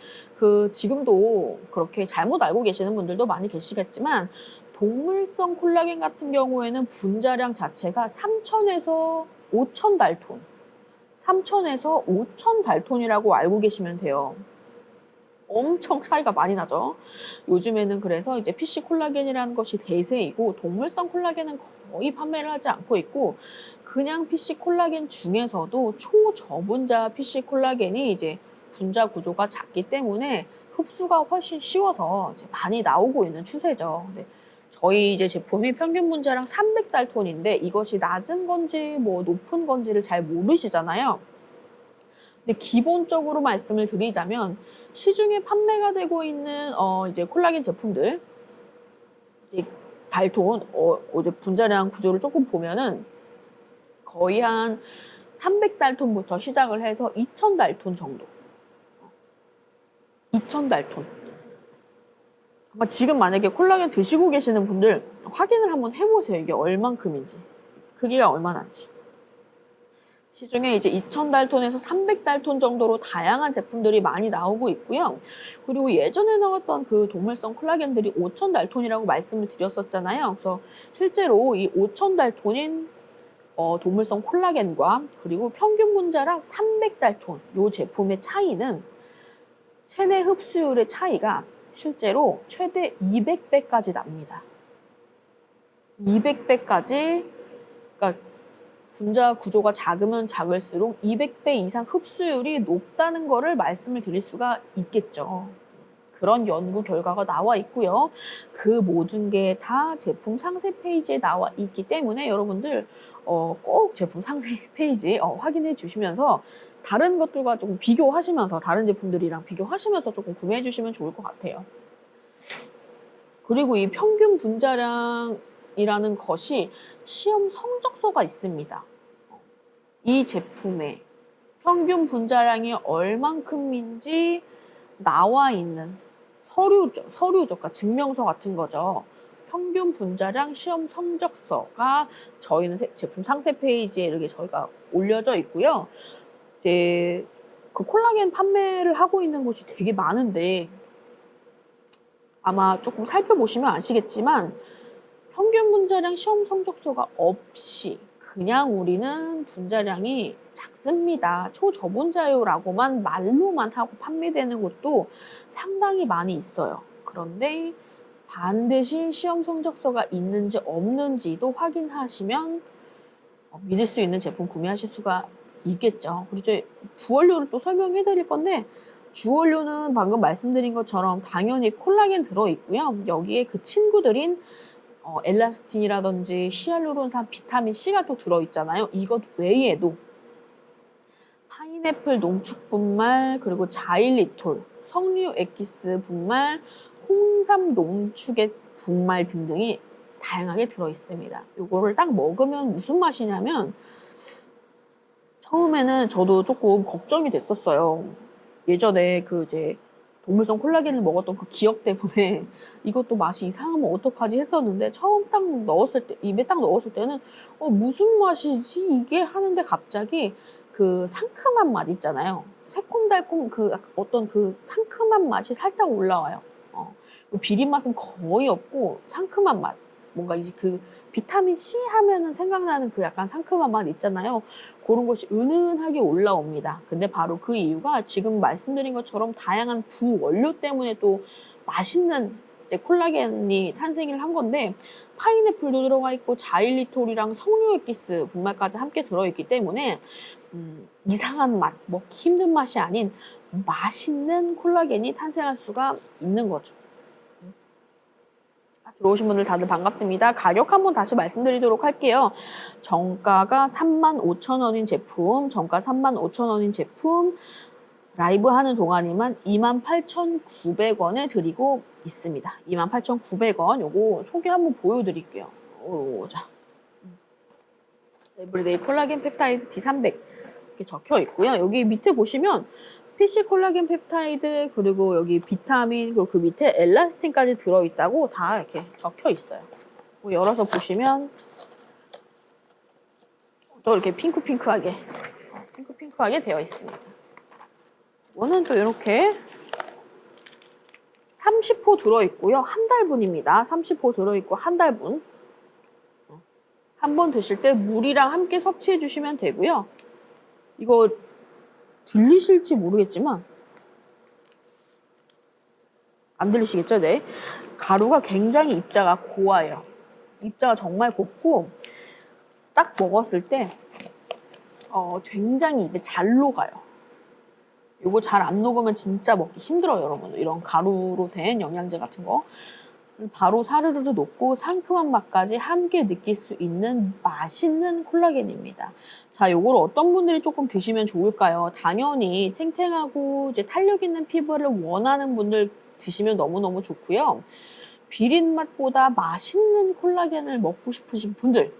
지금도 그렇게 잘못 알고 계시는 분들도 많이 계시겠지만, 동물성 콜라겐 같은 경우에는 분자량 자체가 3,000에서 5,000달톤, 3,000에서 5,000달톤이라고 알고 계시면 돼요. 엄청 차이가 많이 나죠. 요즘에는 그래서 이제 PC 콜라겐이라는 것이 대세이고, 동물성 콜라겐은 거의 판매를 하지 않고 있고, 그냥 PC 콜라겐 중에서도 초저분자 PC 콜라겐이 이제 분자 구조가 작기 때문에 흡수가 훨씬 쉬워서 이제 많이 나오고 있는 추세죠. 근데 저희 이제 제품이 평균 분자량 300달톤인데 이것이 낮은 건지 뭐 높은 건지를 잘 모르시잖아요. 근데 기본적으로 말씀을 드리자면, 시중에 판매가 되고 있는 이제 콜라겐 제품들, 이제 달톤 이제 분자량 구조를 조금 보면은 거의 한 300달톤부터 시작을 해서 2000달톤 정도. 2000달톤. 아마 지금 만약에 콜라겐 드시고 계시는 분들 확인을 한번 해보세요. 이게 얼만큼인지, 크기가 얼마나인지. 시중에 이제 2000달톤에서 300달톤 정도로 다양한 제품들이 많이 나오고 있고요. 그리고 예전에 나왔던 그 동물성 콜라겐들이 5000달톤이라고 말씀을 드렸었잖아요. 그래서 실제로 이 5000달톤인 동물성 콜라겐과 그리고 평균 분자량 300달톤 이 제품의 차이는, 체내 흡수율의 차이가 실제로 최대 200배까지 납니다. 200배까지, 그러니까 분자 구조가 작으면 작을수록 200배 이상 흡수율이 높다는 것을 말씀을 드릴 수가 있겠죠. 그런 연구 결과가 나와 있고요. 그 모든 게 다 제품 상세 페이지에 나와 있기 때문에 여러분들 꼭 제품 상세 페이지 확인해 주시면서 다른 것들과 조금 비교하시면서, 다른 제품들이랑 비교하시면서 조금 구매해 주시면 좋을 것 같아요. 그리고 이 평균 분자량이라는 것이 시험 성적서가 있습니다. 이 제품의 평균 분자량이 얼만큼인지 나와 있는 서류죠. 그러니까 증명서 같은 거죠. 평균 분자량 시험 성적서가 저희는 제품 상세 페이지에 이렇게 저희가 올려져 있고요. 이제 그 콜라겐 판매를 하고 있는 곳이 되게 많은데, 아마 조금 살펴보시면 아시겠지만 평균 분자량 시험 성적서가 없이 그냥 우리는 분자량이 작습니다, 초저분자요라고만 말로만 하고 판매되는 곳도 상당히 많이 있어요. 그런데 반드시 시험 성적서가 있는지 없는지도 확인하시면 믿을 수 있는 제품 구매하실 수가 있겠죠. 그리고 이제 부원료를 또 설명해 드릴 건데, 주원료는 방금 말씀드린 것처럼 당연히 콜라겐 들어있고요. 여기에 그 친구들인 엘라스틴이라든지 히알루론산, 비타민 C가 또 들어있잖아요. 이것 외에도 파인애플 농축 분말, 그리고 자일리톨, 석류 엑기스 분말, 홍삼 농축액 분말 등등이 다양하게 들어있습니다. 요거를 딱 먹으면 무슨 맛이냐면 처음에는 저도 조금 걱정이 됐었어요. 예전에 그 이제 동물성 콜라겐을 먹었던 그 기억 때문에 이것도 맛이 이상하면 어떡하지 했었는데 처음 딱 넣었을 때, 입에 딱 넣었을 때는 무슨 맛이지 이게 하는데 갑자기 그 상큼한 맛 있잖아요. 새콤달콤 그 어떤 그 상큼한 맛이 살짝 올라와요. 비린 맛은 거의 없고 상큼한 맛. 뭔가 이제 그 비타민 C 하면은 생각나는 그 약간 상큼한 맛 있잖아요. 그런 것이 은은하게 올라옵니다. 근데 바로 그 이유가 지금 말씀드린 것처럼 다양한 부원료 때문에 또 맛있는 이제 콜라겐이 탄생을 한 건데 파인애플도 들어가 있고 자일리톨이랑 석류 엑기스 분말까지 함께 들어있기 때문에 이상한 맛, 먹기 힘든 맛이 아닌 맛있는 콜라겐이 탄생할 수가 있는 거죠. 들어오신 분들 다들 반갑습니다. 가격 한번 다시 말씀드리도록 할게요. 정가가 35,000원인 제품, 정가 35,000원인 제품 라이브 하는 동안에만 28,900원에 드리고 있습니다. 28,900원 요거 소개 한번 보여드릴게요. 자, 에브리데이 콜라겐 펩타이드 D300 이렇게 적혀 있고요. 여기 밑에 보시면 PC 콜라겐 펩타이드, 그리고 여기 비타민, 그리고 그 밑에 엘라스틴까지 들어있다고 다 이렇게 적혀 있어요. 열어서 보시면 또 이렇게 핑크핑크하게 되어 있습니다. 이거는 또 이렇게 30호 들어있고요. 한 달분입니다. 30호 들어있고 한 달분. 한 번 드실 때 물이랑 함께 섭취해 주시면 되고요. 이거 들리실지 모르겠지만 안 들리시겠죠? 네. 가루가 굉장히 입자가 고와요. 입자가 정말 곱고 딱 먹었을 때 굉장히 입에 잘 녹아요. 이거 잘 안 녹으면 진짜 먹기 힘들어요, 여러분. 이런 가루로 된 영양제 같은 거. 바로 사르르르 녹고 상큼한 맛까지 함께 느낄 수 있는 맛있는 콜라겐입니다. 자, 요걸 어떤 분들이 조금 드시면 좋을까요? 당연히 탱탱하고 이제 탄력 있는 피부를 원하는 분들 드시면 너무너무 좋고요. 비린 맛보다 맛있는 콜라겐을 먹고 싶으신 분들,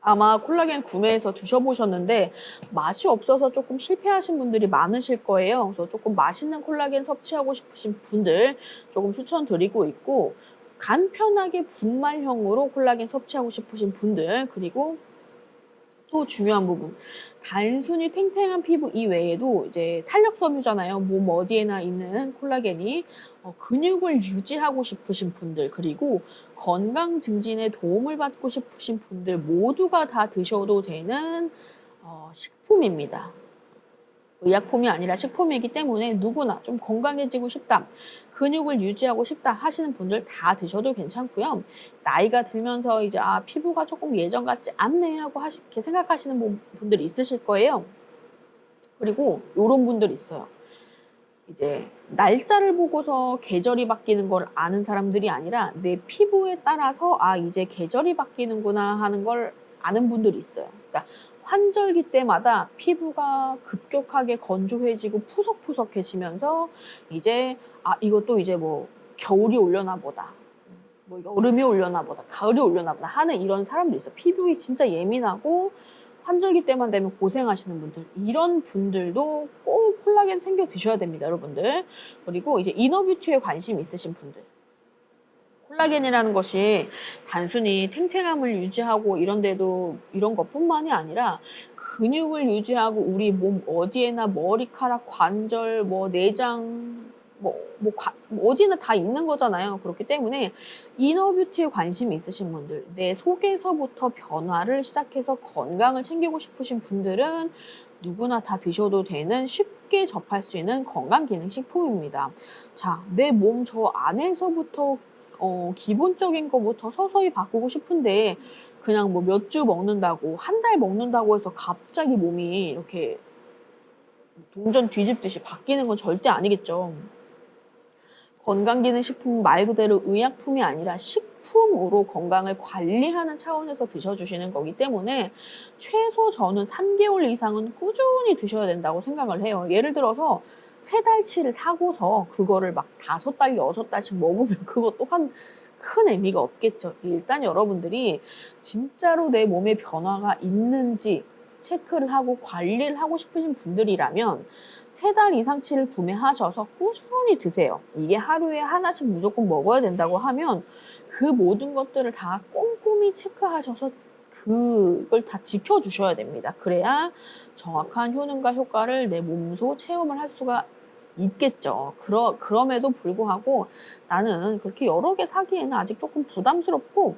아마 콜라겐 구매해서 드셔보셨는데 맛이 없어서 조금 실패하신 분들이 많으실 거예요. 그래서 조금 맛있는 콜라겐 섭취하고 싶으신 분들 조금 추천드리고 있고, 간편하게 분말형으로 콜라겐 섭취하고 싶으신 분들, 그리고 또 중요한 부분, 단순히 탱탱한 피부 이외에도 이제 탄력 섬유잖아요. 몸 어디에나 있는 콜라겐이 근육을 유지하고 싶으신 분들, 그리고 건강 증진에 도움을 받고 싶으신 분들 모두가 다 드셔도 되는 식품입니다. 의약품이 아니라 식품이기 때문에 누구나 좀 건강해지고 싶다, 근육을 유지하고 싶다 하시는 분들 다 드셔도 괜찮고요. 나이가 들면서 이제 피부가 조금 예전 같지 않네 하고 이렇게 생각하시는 분들이 있으실 거예요. 그리고 이런 분들 있어요. 이제 날짜를 보고서 계절이 바뀌는 걸 아는 사람들이 아니라 내 피부에 따라서 이제 계절이 바뀌는구나 하는 걸 아는 분들이 있어요. 그러니까 환절기 때마다 피부가 급격하게 건조해지고 푸석푸석해지면서 이제 이것도 이제 뭐 겨울이 오려나 보다, 뭐 여름이 오려나 보다, 가을이 오려나 보다 하는 이런 사람들이 있어요. 피부가 진짜 예민하고 환절기 때만 되면 고생하시는 분들, 이런 분들도 꼭 콜라겐 챙겨 드셔야 됩니다, 여러분들. 그리고 이제 이너뷰티에 관심 있으신 분들, 콜라겐이라는 것이 단순히 탱탱함을 유지하고 이런 것뿐만이 아니라 근육을 유지하고 우리 몸 어디에나 머리카락, 관절, 뭐 내장, 어디나 다 있는 거잖아요. 그렇기 때문에 이너뷰티에 관심이 있으신 분들, 내 속에서부터 변화를 시작해서 건강을 챙기고 싶으신 분들은 누구나 다 드셔도 되는, 쉽게 접할 수 있는 건강기능식품입니다. 자, 내 몸 저 안에서부터 기본적인 거부터 서서히 바꾸고 싶은데 그냥 뭐 몇 주 먹는다고, 한 달 먹는다고 해서 갑자기 몸이 이렇게 동전 뒤집듯이 바뀌는 건 절대 아니겠죠. 건강기능식품 말 그대로 의약품이 아니라 식품으로 건강을 관리하는 차원에서 드셔주시는 거기 때문에 최소 저는 3개월 이상은 꾸준히 드셔야 된다고 생각을 해요. 예를 들어서 3달치를 사고서 그거를 막 5달, 6달씩 먹으면 그것 또한 큰 의미가 없겠죠. 일단 여러분들이 진짜로 내 몸에 변화가 있는지 체크를 하고 관리를 하고 싶으신 분들이라면 3달 이상치를 구매하셔서 꾸준히 드세요. 이게 하루에 하나씩 무조건 먹어야 된다고 하면 그 모든 것들을 다 꼼꼼히 체크하셔서 그걸 다 지켜주셔야 됩니다. 그래야 정확한 효능과 효과를 내 몸소 체험을 할 수가 있겠죠. 그럼에도 불구하고 나는 그렇게 여러 개 사기에는 아직 조금 부담스럽고,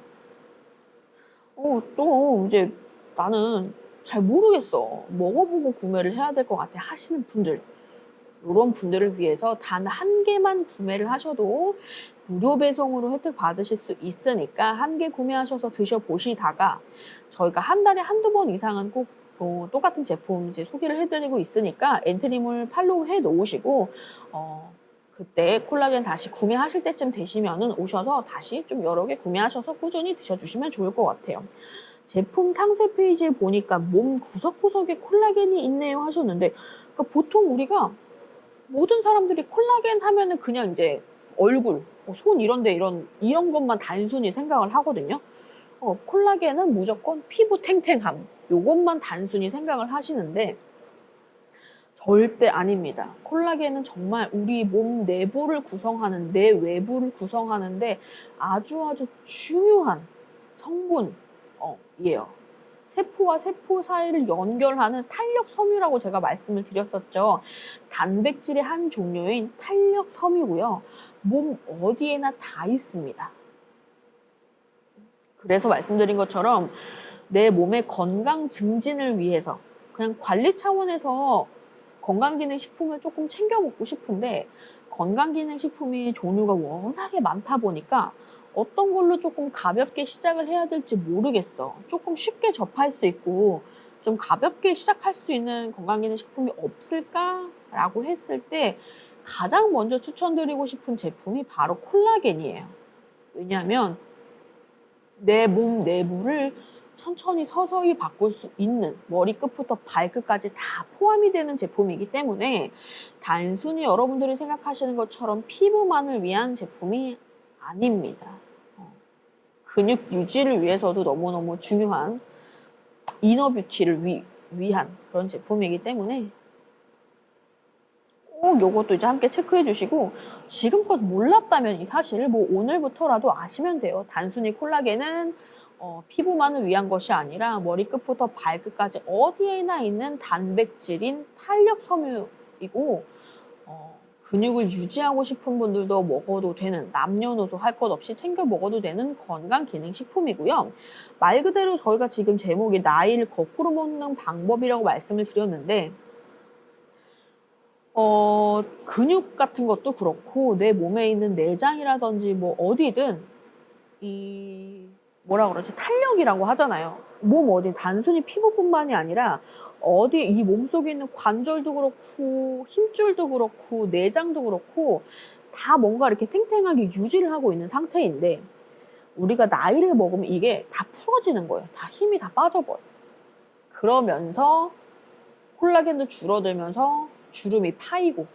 좀 이제 나는 잘 모르겠어. 먹어보고 구매를 해야 될 것 같아 하시는 분들. 이런 분들을 위해서 단 1개만 구매를 하셔도 무료 배송으로 혜택 받으실 수 있으니까 1개 구매하셔서 드셔보시다가 저희가 한 달에 1~2번 이상은 꼭 똑같은 제품 이제 소개를 해드리고 있으니까 엔트리몰 팔로우 해 놓으시고 그때 콜라겐 다시 구매하실 때쯤 되시면은 오셔서 다시 좀 여러 개 구매하셔서 꾸준히 드셔주시면 좋을 것 같아요. 제품 상세 페이지에 보니까 몸 구석구석에 콜라겐이 있네요 하셨는데, 그러니까 보통 우리가 모든 사람들이 콜라겐 하면은 그냥 이제 얼굴, 손 이런 것만 단순히 생각을 하거든요. 콜라겐은 무조건 피부 탱탱함, 요것만 단순히 생각을 하시는데 절대 아닙니다. 콜라겐은 정말 우리 몸 내부를 구성하는, 내 외부를 구성하는데 아주 중요한 성분이에요. 세포와 세포 사이를 연결하는 탄력 섬유라고 제가 말씀을 드렸었죠. 단백질의 한 종류인 탄력 섬유고요. 몸 어디에나 다 있습니다. 그래서 말씀드린 것처럼 내 몸의 건강 증진을 위해서 그냥 관리 차원에서 건강기능식품을 조금 챙겨 먹고 싶은데, 건강기능식품이 종류가 워낙에 많다 보니까 어떤 걸로 조금 가볍게 시작을 해야 될지 모르겠어. 조금 쉽게 접할 수 있고 좀 가볍게 시작할 수 있는 건강기능식품이 없을까라고 했을 때 가장 먼저 추천드리고 싶은 제품이 바로 콜라겐이에요. 왜냐하면 내 몸 내부를 천천히 서서히 바꿀 수 있는, 머리끝부터 발끝까지 다 포함이 되는 제품이기 때문에 단순히 여러분들이 생각하시는 것처럼 피부만을 위한 제품이 아닙니다. 근육 유지를 위해서도 너무너무 중요한 이너뷰티를 위한 그런 제품이기 때문에 꼭 요것도 이제 함께 체크해 주시고, 지금껏 몰랐다면 이 사실을 뭐 오늘부터라도 아시면 돼요. 단순히 콜라겐은 피부만을 위한 것이 아니라 머리끝부터 발끝까지 어디에나 있는 단백질인 탄력 섬유이고, 근육을 유지하고 싶은 분들도 먹어도 되는, 남녀노소 할 것 없이 챙겨 먹어도 되는 건강기능식품이고요. 말 그대로 저희가 지금 제목이 나이를 거꾸로 먹는 방법이라고 말씀을 드렸는데, 근육 같은 것도 그렇고 내 몸에 있는 내장이라든지 뭐 어디든 뭐라 그러지? 탄력이라고 하잖아요. 몸 어디, 단순히 피부뿐만이 아니라 어디 이 몸속에 있는 관절도 그렇고 힘줄도 그렇고 내장도 그렇고 다 뭔가 이렇게 탱탱하게 유지를 하고 있는 상태인데, 우리가 나이를 먹으면 이게 다 풀어지는 거예요. 다 힘이 다 빠져버려. 그러면서 콜라겐도 줄어들면서 주름이 파이고,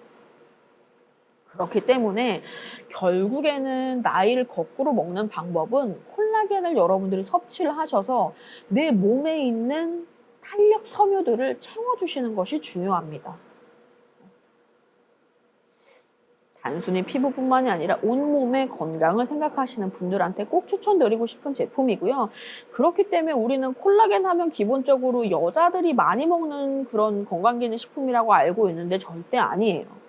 그렇기 때문에 결국에는 나이를 거꾸로 먹는 방법은 콜라겐을 여러분들이 섭취를 하셔서 내 몸에 있는 탄력 섬유들을 채워주시는 것이 중요합니다. 단순히 피부뿐만이 아니라 온몸의 건강을 생각하시는 분들한테 꼭 추천드리고 싶은 제품이고요. 그렇기 때문에 우리는 콜라겐 하면 기본적으로 여자들이 많이 먹는 그런 건강기능식품이라고 알고 있는데 절대 아니에요.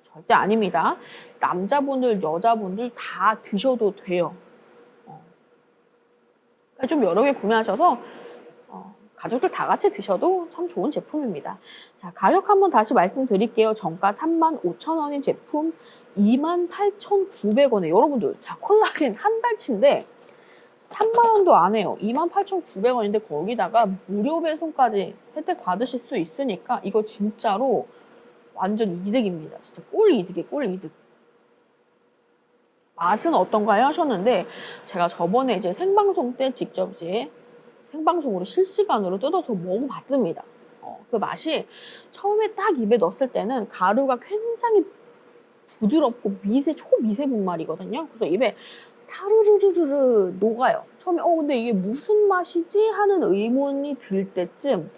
절대 아닙니다. 남자분들, 여자분들 다 드셔도 돼요. 좀 여러 개 구매하셔서 가족들 다 같이 드셔도 참 좋은 제품입니다. 자, 가격 한번 다시 말씀드릴게요. 정가 35,000원인 제품 28,900원에 여러분들, 자, 콜라겐 한 달치인데 3만 원도 안 해요. 28,900원인데 거기다가 무료 배송까지 혜택 받으실 수 있으니까 이거 진짜로 완전 이득입니다. 진짜 꿀 이득이에요, 꿀 이득. 맛은 어떤가요? 하셨는데 제가 저번에 이제 생방송 때 직접 이제 생방송으로 실시간으로 뜯어서 먹어봤습니다. 그 맛이 처음에 딱 입에 넣었을 때는 가루가 굉장히 부드럽고 초미세 분말이거든요. 그래서 입에 사르르르르 녹아요. 처음에 근데 이게 무슨 맛이지? 하는 의문이 들 때쯤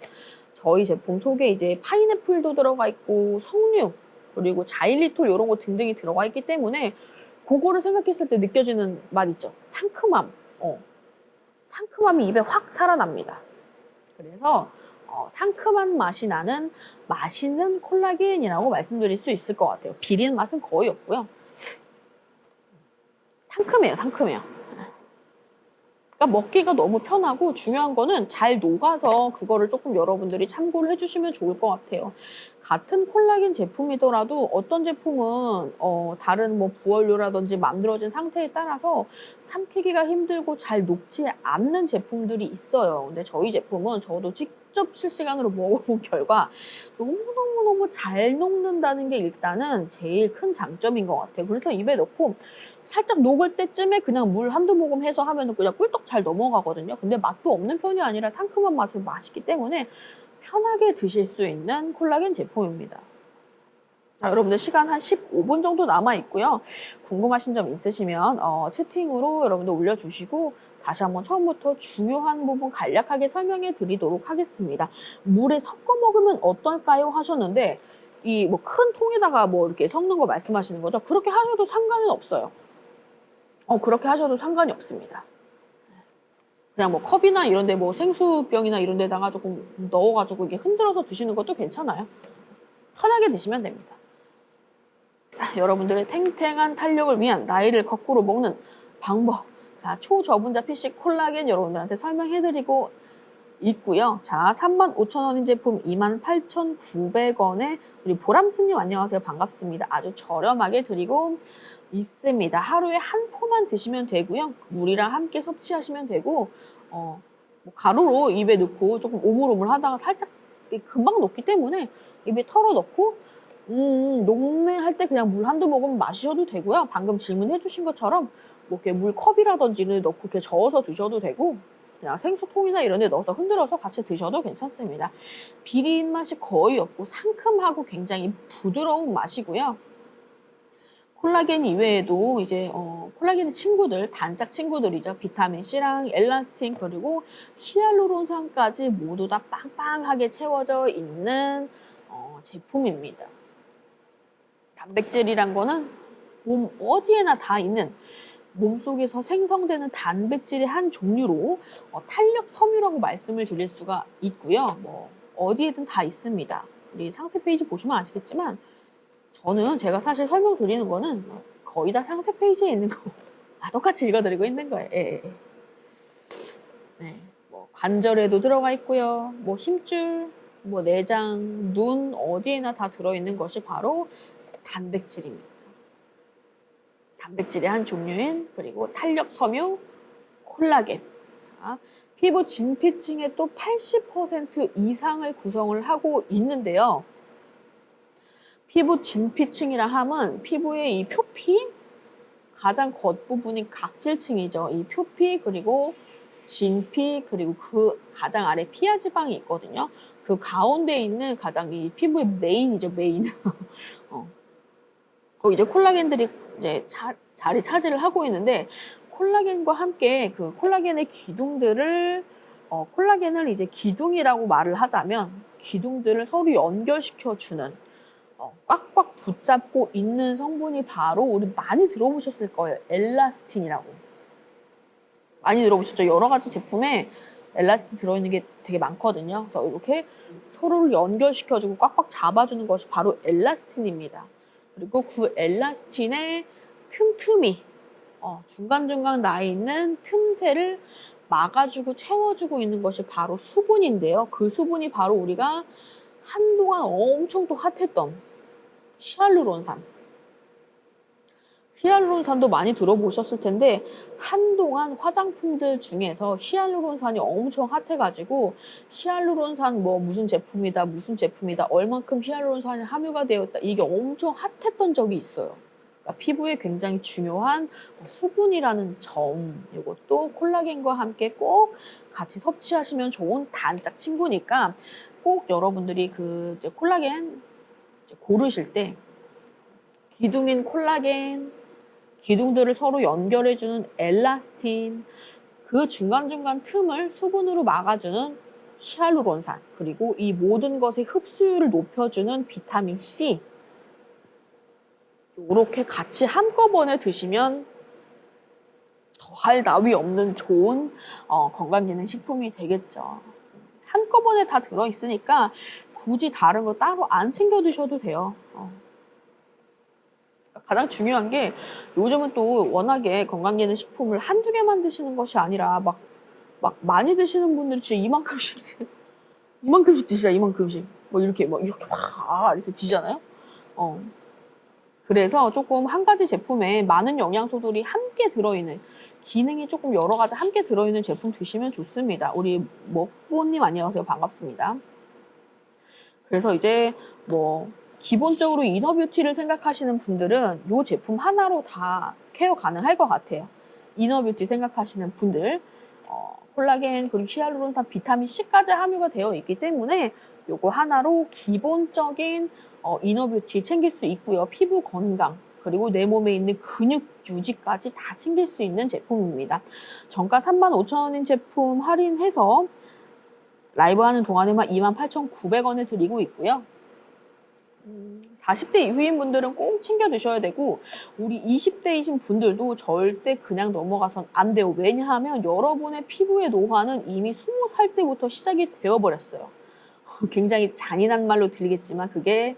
저희 제품 속에 이제 파인애플도 들어가 있고 석류 그리고 자일리톨 이런 거 등등이 들어가 있기 때문에 그거를 생각했을 때 느껴지는 맛 있죠. 상큼함. 상큼함이 입에 확 살아납니다. 그래서 상큼한 맛이 나는 맛있는 콜라겐이라고 말씀드릴 수 있을 것 같아요. 비린 맛은 거의 없고요. 상큼해요, 상큼해요. 그러니까 먹기가 너무 편하고 중요한 거는 잘 녹아서 그거를 조금 여러분들이 참고를 해주시면 좋을 것 같아요. 같은 콜라겐 제품이더라도 어떤 제품은 다른 뭐 부원료라든지 만들어진 상태에 따라서 삼키기가 힘들고 잘 녹지 않는 제품들이 있어요. 근데 저희 제품은 저도 직접 실시간으로 먹어본 결과 너무너무 잘 녹는다는 게 일단은 제일 큰 장점인 것 같아요. 그래서 입에 넣고 살짝 녹을 때쯤에 그냥 물 한두 모금 해서 하면은 그냥 꿀떡 잘 넘어가거든요. 근데 맛도 없는 편이 아니라 상큼한 맛으로 맛있기 때문에 편하게 드실 수 있는 콜라겐 제품입니다. 자, 여러분들 시간 한 15분 정도 남아 있고요. 궁금하신 점 있으시면 채팅으로 여러분들 올려주시고 다시 한번 처음부터 중요한 부분 간략하게 설명해 드리도록 하겠습니다. 물에 섞어 먹으면 어떨까요? 하셨는데 이 뭐 큰 통에다가 뭐 이렇게 섞는 거 말씀하시는 거죠? 그렇게 하셔도 상관은 없어요. 그렇게 하셔도 상관이 없습니다. 그냥 뭐 컵이나 이런 데 뭐 생수병이나 이런 데다가 조금 넣어가지고 이게 흔들어서 드시는 것도 괜찮아요. 편하게 드시면 됩니다. 여러분들의 탱탱한 탄력을 위한 나이를 거꾸로 먹는 방법. 자, 초저분자 PC 콜라겐 여러분들한테 설명해드리고 있고요. 자, 35,000원인 제품 28,900원에 우리 보람스님 안녕하세요. 반갑습니다. 아주 저렴하게 드리고 있습니다. 하루에 한 포만 드시면 되고요. 물이랑 함께 섭취하시면 되고 뭐 가루로 입에 넣고 조금 오물오물 하다가 살짝 금방 녹기 때문에 입에 털어 넣고 녹네 할 때 그냥 물 한두 모금 마셔도 되고요. 방금 질문해 주신 것처럼 뭐 이렇게 물컵이라든지를 넣고 이렇게 저어서 드셔도 되고 그냥 생수통이나 이런 데 넣어서 흔들어서 같이 드셔도 괜찮습니다. 비린 맛이 거의 없고 상큼하고 굉장히 부드러운 맛이고요. 콜라겐 이외에도 이제 콜라겐의 친구들, 단짝 친구들이죠. 비타민C랑 엘라스틴 그리고 히알루론산까지 모두 다 빵빵하게 채워져 있는 제품입니다. 단백질이란 거는 몸 어디에나 다 있는 몸속에서 생성되는 단백질의 한 종류로 탄력 섬유라고 말씀을 드릴 수가 있고요. 뭐 어디에든 다 있습니다. 우리 상세 페이지 보시면 아시겠지만 저는 제가 사실 설명드리는 거는 거의 다 상세 페이지에 있는 거 똑같이 읽어드리고 있는 거예요. 예. 네, 뭐 관절에도 들어가 있고요. 뭐 힘줄, 뭐 내장, 눈 어디에나 다 들어있는 것이 바로 단백질입니다. 단백질의 한 종류인 그리고 탄력 섬유 콜라겐. 자, 피부 진피층의 또 80% 이상을 구성을 하고 있는데요. 피부 진피층이라 함은 피부의 이 표피, 가장 겉부분이 각질층이죠. 이 표피 그리고 진피 그리고 그 가장 아래 피하 지방이 있거든요. 그 가운데 있는 가장 이 피부의 메인이죠, 메인. 이제 콜라겐들이 이제 자리 차지를 하고 있는데 콜라겐과 함께 그 콜라겐의 기둥들을 콜라겐을 이제 기둥이라고 말을 하자면 기둥들을 서로 연결시켜 주는 꽉꽉 붙잡고 있는 성분이 바로 우리 많이 들어보셨을 거예요. 엘라스틴이라고. 많이 들어보셨죠? 여러 가지 제품에 엘라스틴 들어있는 게 되게 많거든요. 그래서 이렇게 서로를 연결시켜주고 꽉꽉 잡아주는 것이 바로 엘라스틴입니다. 그리고 그 엘라스틴의 틈틈이 중간중간 나 있는 틈새를 막아주고 채워주고 있는 것이 바로 수분인데요. 그 수분이 바로 우리가 한동안 엄청 또 핫했던 히알루론산. 히알루론산도 많이 들어보셨을 텐데 한동안 화장품들 중에서 히알루론산이 엄청 핫해가지고 히알루론산 뭐 무슨 제품이다 무슨 제품이다 얼만큼 히알루론산이 함유가 되었다 이게 엄청 핫했던 적이 있어요. 그러니까 피부에 굉장히 중요한 수분이라는 점 이것도 콜라겐과 함께 꼭 같이 섭취하시면 좋은 단짝 친구니까 꼭 여러분들이 그 이제 콜라겐 이제 고르실 때 기둥인 콜라겐 기둥들을 서로 연결해주는 엘라스틴, 그 중간중간 틈을 수분으로 막아주는 히알루론산, 그리고 이 모든 것의 흡수율을 높여주는 비타민 C, 이렇게 같이 한꺼번에 드시면 더할 나위 없는 좋은 건강기능식품이 되겠죠. 한꺼번에 다 들어있으니까 굳이 다른 거 따로 안 챙겨 드셔도 돼요. 가장 중요한 게 요즘은 또 워낙에 건강기능식품을 한두 개만 드시는 것이 아니라 막 많이 드시는 분들이 진짜 이만큼씩 드시자, 이만큼씩. 뭐 이렇게 막 이렇게 드시잖아요. 그래서 조금 한 가지 제품에 많은 영양소들이 함께 들어있는 기능이 조금 여러 가지 함께 들어있는 제품 드시면 좋습니다. 우리 먹보님 안녕하세요. 반갑습니다. 그래서 이제 뭐 기본적으로 이너뷰티를 생각하시는 분들은 이 제품 하나로 다 케어 가능할 것 같아요. 이너뷰티 생각하시는 분들 콜라겐 그리고 히알루론산 비타민 C까지 함유가 되어 있기 때문에 요거 하나로 기본적인 이너뷰티 챙길 수 있고요. 피부 건강 그리고 내 몸에 있는 근육 유지까지 다 챙길 수 있는 제품입니다. 정가 35,000원인 제품 할인해서 라이브 하는 동안에만 28,900원에 드리고 있고요. 40대 이후인 분들은 꼭 챙겨 드셔야 되고 우리 20대이신 분들도 절대 그냥 넘어가선 안 돼요. 왜냐하면 여러분의 피부의 노화는 이미 20살 때부터 시작이 되어버렸어요. 굉장히 잔인한 말로 들리겠지만 그게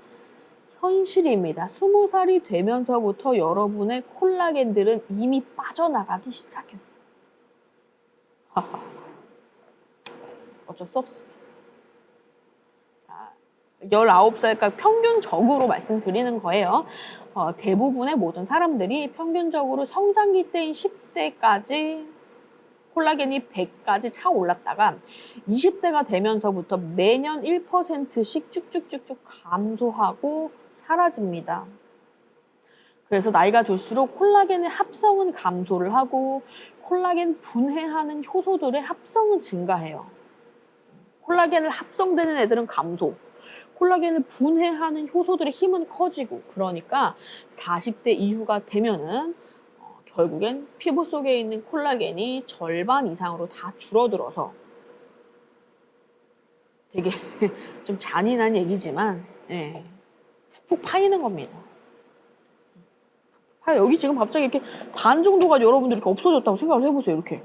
현실입니다. 20살이 되면서부터 여러분의 콜라겐들은 이미 빠져나가기 시작했어요. 어쩔 수 없습니다. 19살까지 평균적으로 말씀드리는 거예요. 대부분의 모든 사람들이 평균적으로 성장기 때인 10대까지 콜라겐이 100까지 차올랐다가 20대가 되면서부터 매년 1%씩 쭉쭉쭉쭉 감소하고 사라집니다. 그래서 나이가 들수록 콜라겐의 합성은 감소를 하고 콜라겐 분해하는 효소들의 합성은 증가해요. 콜라겐을 합성되는 애들은 감소. 콜라겐을 분해하는 효소들의 힘은 커지고 그러니까 40대 이후가 되면은 결국엔 피부 속에 있는 콜라겐이 절반 이상으로 다 줄어들어서 되게 좀 잔인한 얘기지만 푹푹 파이는 겁니다. 여기 지금 갑자기 이렇게 반 정도가 여러분들 이렇게 없어졌다고 생각을 해보세요. 이렇게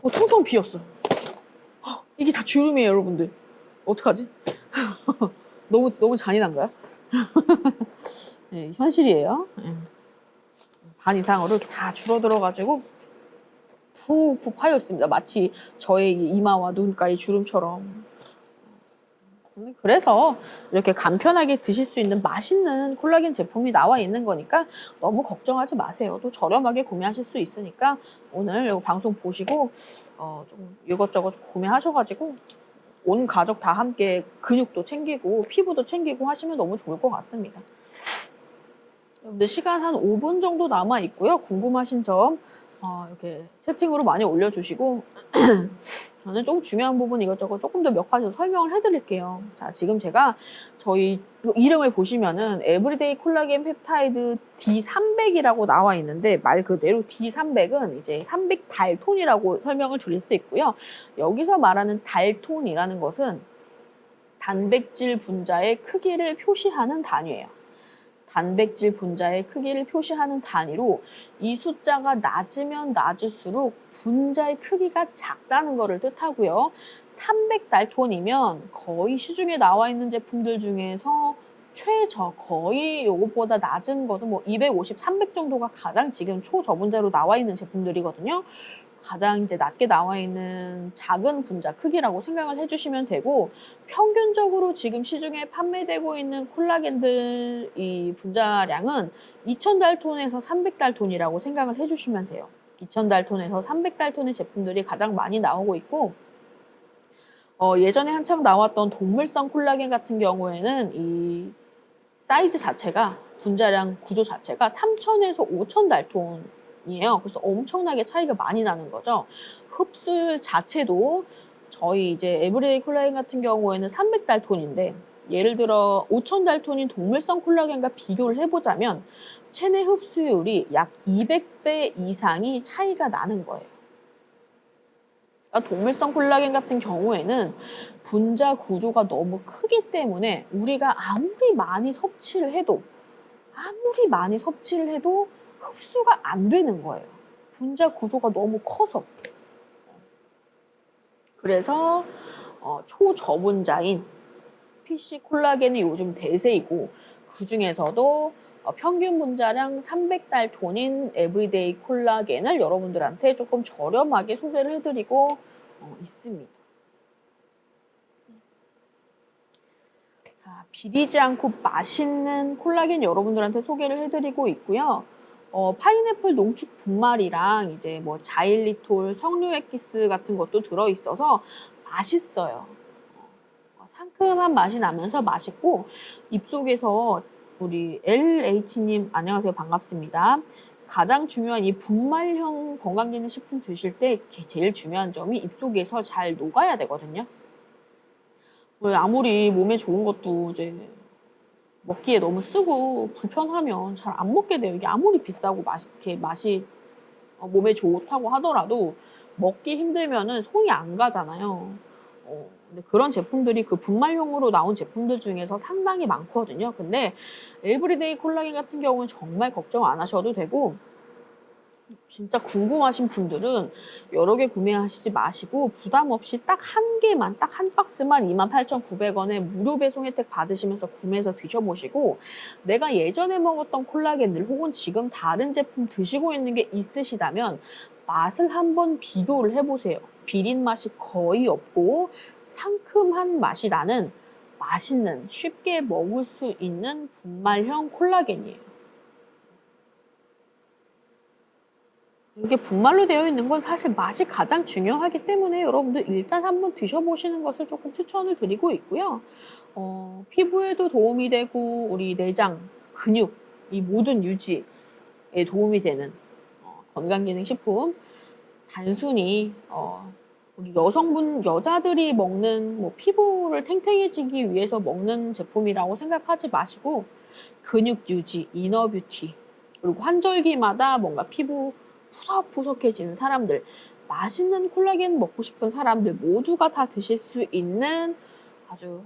텅텅 비었어. 이게 다 주름이에요, 여러분들. 어떡하지? 너무 잔인한가요? 네, 현실이에요. 반 이상으로 이렇게 다 줄어들어가지고 푹푹 파여 있습니다. 마치 저의 이마와 눈가의 주름처럼. 그래서 이렇게 간편하게 드실 수 있는 맛있는 콜라겐 제품이 나와 있는 거니까 너무 걱정하지 마세요. 또 저렴하게 구매하실 수 있으니까 오늘 이 방송 보시고 좀 이것저것 구매하셔가지고 온 가족 다 함께 근육도 챙기고 피부도 챙기고 하시면 너무 좋을 것 같습니다. 여러분들 시간 한 5분 정도 남아 있고요. 궁금하신 점 이렇게 채팅으로 많이 올려주시고 저는 좀 중요한 부분 이것저것 조금 더 몇 가지 더 설명을 해드릴게요. 자, 지금 제가 저희 이름을 보시면은 에브리데이 콜라겐 펩타이드 D300이라고 나와 있는데 말 그대로 D300은 이제 300 달톤이라고 설명을 드릴 수 있고요. 여기서 말하는 달톤이라는 것은 단백질 분자의 크기를 표시하는 단위예요. 단백질 분자의 크기를 표시하는 단위로 이 숫자가 낮으면 낮을수록 분자의 크기가 작다는 것을 뜻하고요. 300달톤이면 거의 시중에 나와 있는 제품들 중에서 최저 거의 이것보다 낮은 것은 뭐 250, 300 정도가 가장 지금 초저분자로 나와 있는 제품들이거든요. 가장 이제 낮게 나와 있는 작은 분자 크기라고 생각을 해주시면 되고, 평균적으로 지금 시중에 판매되고 있는 콜라겐들 이 분자량은 2000달톤에서 300달톤이라고 생각을 해주시면 돼요. 2000달톤에서 300달톤의 제품들이 가장 많이 나오고 있고, 예전에 한창 나왔던 동물성 콜라겐 같은 경우에는 이 사이즈 자체가, 분자량 구조 자체가 3000에서 5000달톤이에요. 그래서 엄청나게 차이가 많이 나는 거죠. 흡수율 자체도 저희 이제 에브리데이 콜라겐 같은 경우에는 300달톤인데, 예를 들어 5000달톤인 동물성 콜라겐과 비교를 해보자면 체내 흡수율이 약 200배 이상이 차이가 나는 거예요. 동물성 콜라겐 같은 경우에는 분자 구조가 너무 크기 때문에 우리가 아무리 많이 섭취를 해도 흡수가 안 되는 거예요. 분자 구조가 너무 커서. 그래서 초저분자인 PC 콜라겐이 요즘 대세이고, 그 중에서도 평균 분자량 300달톤인 에브리데이 콜라겐을 여러분들한테 조금 저렴하게 소개를 해드리고 있습니다. 비리지 않고 맛있는 콜라겐 여러분들한테 소개를 해드리고 있고요. 파인애플 농축 분말이랑 이제 뭐 자일리톨, 석류액기스 같은 것도 들어있어서 맛있어요. 상큼한 맛이 나면서 맛있고, 입속에서 우리 LH님 안녕하세요, 반갑습니다. 가장 중요한 이 분말형 건강기능식품 드실 때 제일 중요한 점이 입속에서 잘 녹아야 되거든요. 아무리 몸에 좋은 것도 이제 먹기에 너무 쓰고 불편하면 잘 안 먹게 돼요. 이게 아무리 비싸고 맛이 몸에 좋다고 하더라도 먹기 힘들면은 손이 안 가잖아요. 근데 그런 제품들이 그 분말형으로 나온 제품들 중에서 상당히 많거든요. 근데 에브리데이 콜라겐 같은 경우는 정말 걱정 안 하셔도 되고, 진짜 궁금하신 분들은 여러 개 구매하시지 마시고 부담 없이 딱 한 개만, 딱 한 박스만 28,900원에 무료 배송 혜택 받으시면서 구매해서 드셔보시고, 내가 예전에 먹었던 콜라겐들 혹은 지금 다른 제품 드시고 있는 게 있으시다면 맛을 한번 비교를 해보세요. 비린 맛이 거의 없고 상큼한 맛이 나는 맛있는, 쉽게 먹을 수 있는 분말형 콜라겐이에요. 이게 분말로 되어 있는 건 사실 맛이 가장 중요하기 때문에 여러분들 일단 한번 드셔보시는 것을 조금 추천을 드리고 있고요. 피부에도 도움이 되고 우리 내장, 근육, 이 모든 유지에 도움이 되는 건강기능식품. 단순히 우리 여자들이 먹는 뭐 피부를 탱탱해지기 위해서 먹는 제품이라고 생각하지 마시고, 근육 유지, 이너 뷰티, 그리고 환절기마다 뭔가 피부 푸석푸석해지는 사람들, 맛있는 콜라겐 먹고 싶은 사람들 모두가 다 드실 수 있는 아주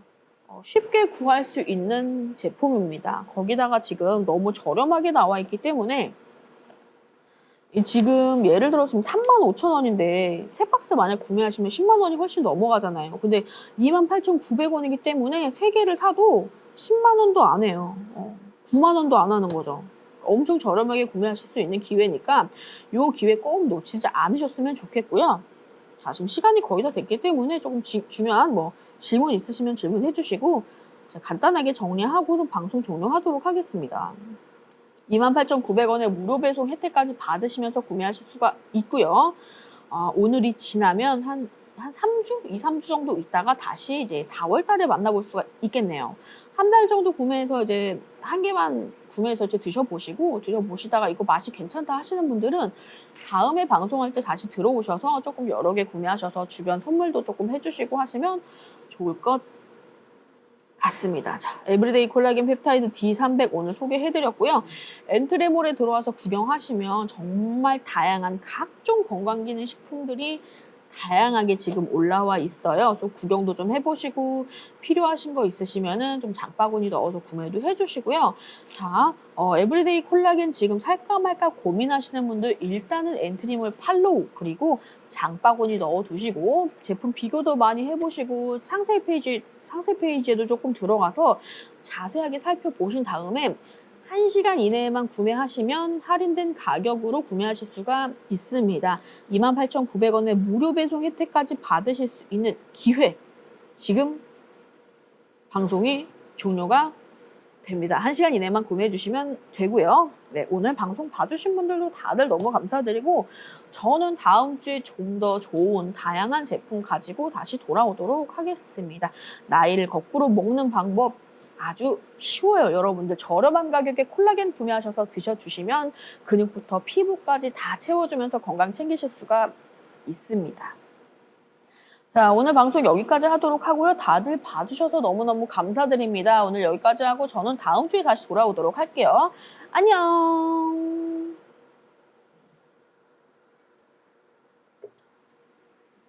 쉽게 구할 수 있는 제품입니다. 거기다가 지금 너무 저렴하게 나와 있기 때문에, 지금 예를 들어서 지금 35,000원인데 세 박스 만약 구매하시면 10만 원이 훨씬 넘어가잖아요. 근데 28,900원이기 때문에 세 개를 사도 10만 원도 안 해요. 9만 원도 안 하는 거죠. 엄청 저렴하게 구매하실 수 있는 기회니까 이 기회 꼭 놓치지 않으셨으면 좋겠고요. 자, 지금 시간이 거의 다 됐기 때문에 조금 중요한 질문 있으시면 질문해 주시고 간단하게 정리하고 좀 방송 종료하도록 하겠습니다. 28,900원의 무료 배송 혜택까지 받으시면서 구매하실 수가 있고요. 오늘이 지나면 한 3주? 2, 3주 정도 있다가 다시 이제 4월 달에 만나볼 수가 있겠네요. 한 달 정도 구매해서 이제 한 개만 구매해서 이제 드셔보시다가 이거 맛이 괜찮다 하시는 분들은 다음에 방송할 때 다시 들어오셔서 조금 여러 개 구매하셔서 주변 선물도 조금 해주시고 하시면 좋을 것 같습니다. 자, 에브리데이 콜라겐 펩타이드 D300 오늘 소개해드렸고요. 엔트레몰에 들어와서 구경하시면 정말 다양한 각종 건강기능 식품들이 다양하게 지금 올라와 있어요. 그래서 구경도 좀 해보시고 필요하신 거 있으시면은 좀 장바구니 넣어서 구매도 해주시고요. 자, 에브리데이 콜라겐 지금 살까 말까 고민하시는 분들 일단은 엔트리몰 팔로우, 그리고 장바구니 넣어두시고 제품 비교도 많이 해보시고 상세 페이지에도 조금 들어가서 자세하게 살펴보신 다음에 1시간 이내에만 구매하시면 할인된 가격으로 구매하실 수가 있습니다. 28,900원의 무료 배송 혜택까지 받으실 수 있는 기회. 지금 방송이 종료가 됩니다. 1시간 이내만 구매해 주시면 되고요. 네, 오늘 방송 봐주신 분들도 다들 너무 감사드리고 저는 다음 주에 좀 더 좋은 다양한 제품 가지고 다시 돌아오도록 하겠습니다. 나이를 거꾸로 먹는 방법 아주 쉬워요. 여러분들 저렴한 가격에 콜라겐 구매하셔서 드셔주시면 근육부터 피부까지 다 채워주면서 건강 챙기실 수가 있습니다. 자, 오늘 방송 여기까지 하도록 하고요. 다들 봐주셔서 너무너무 감사드립니다. 오늘 여기까지 하고 저는 다음 주에 다시 돌아오도록 할게요. 안녕!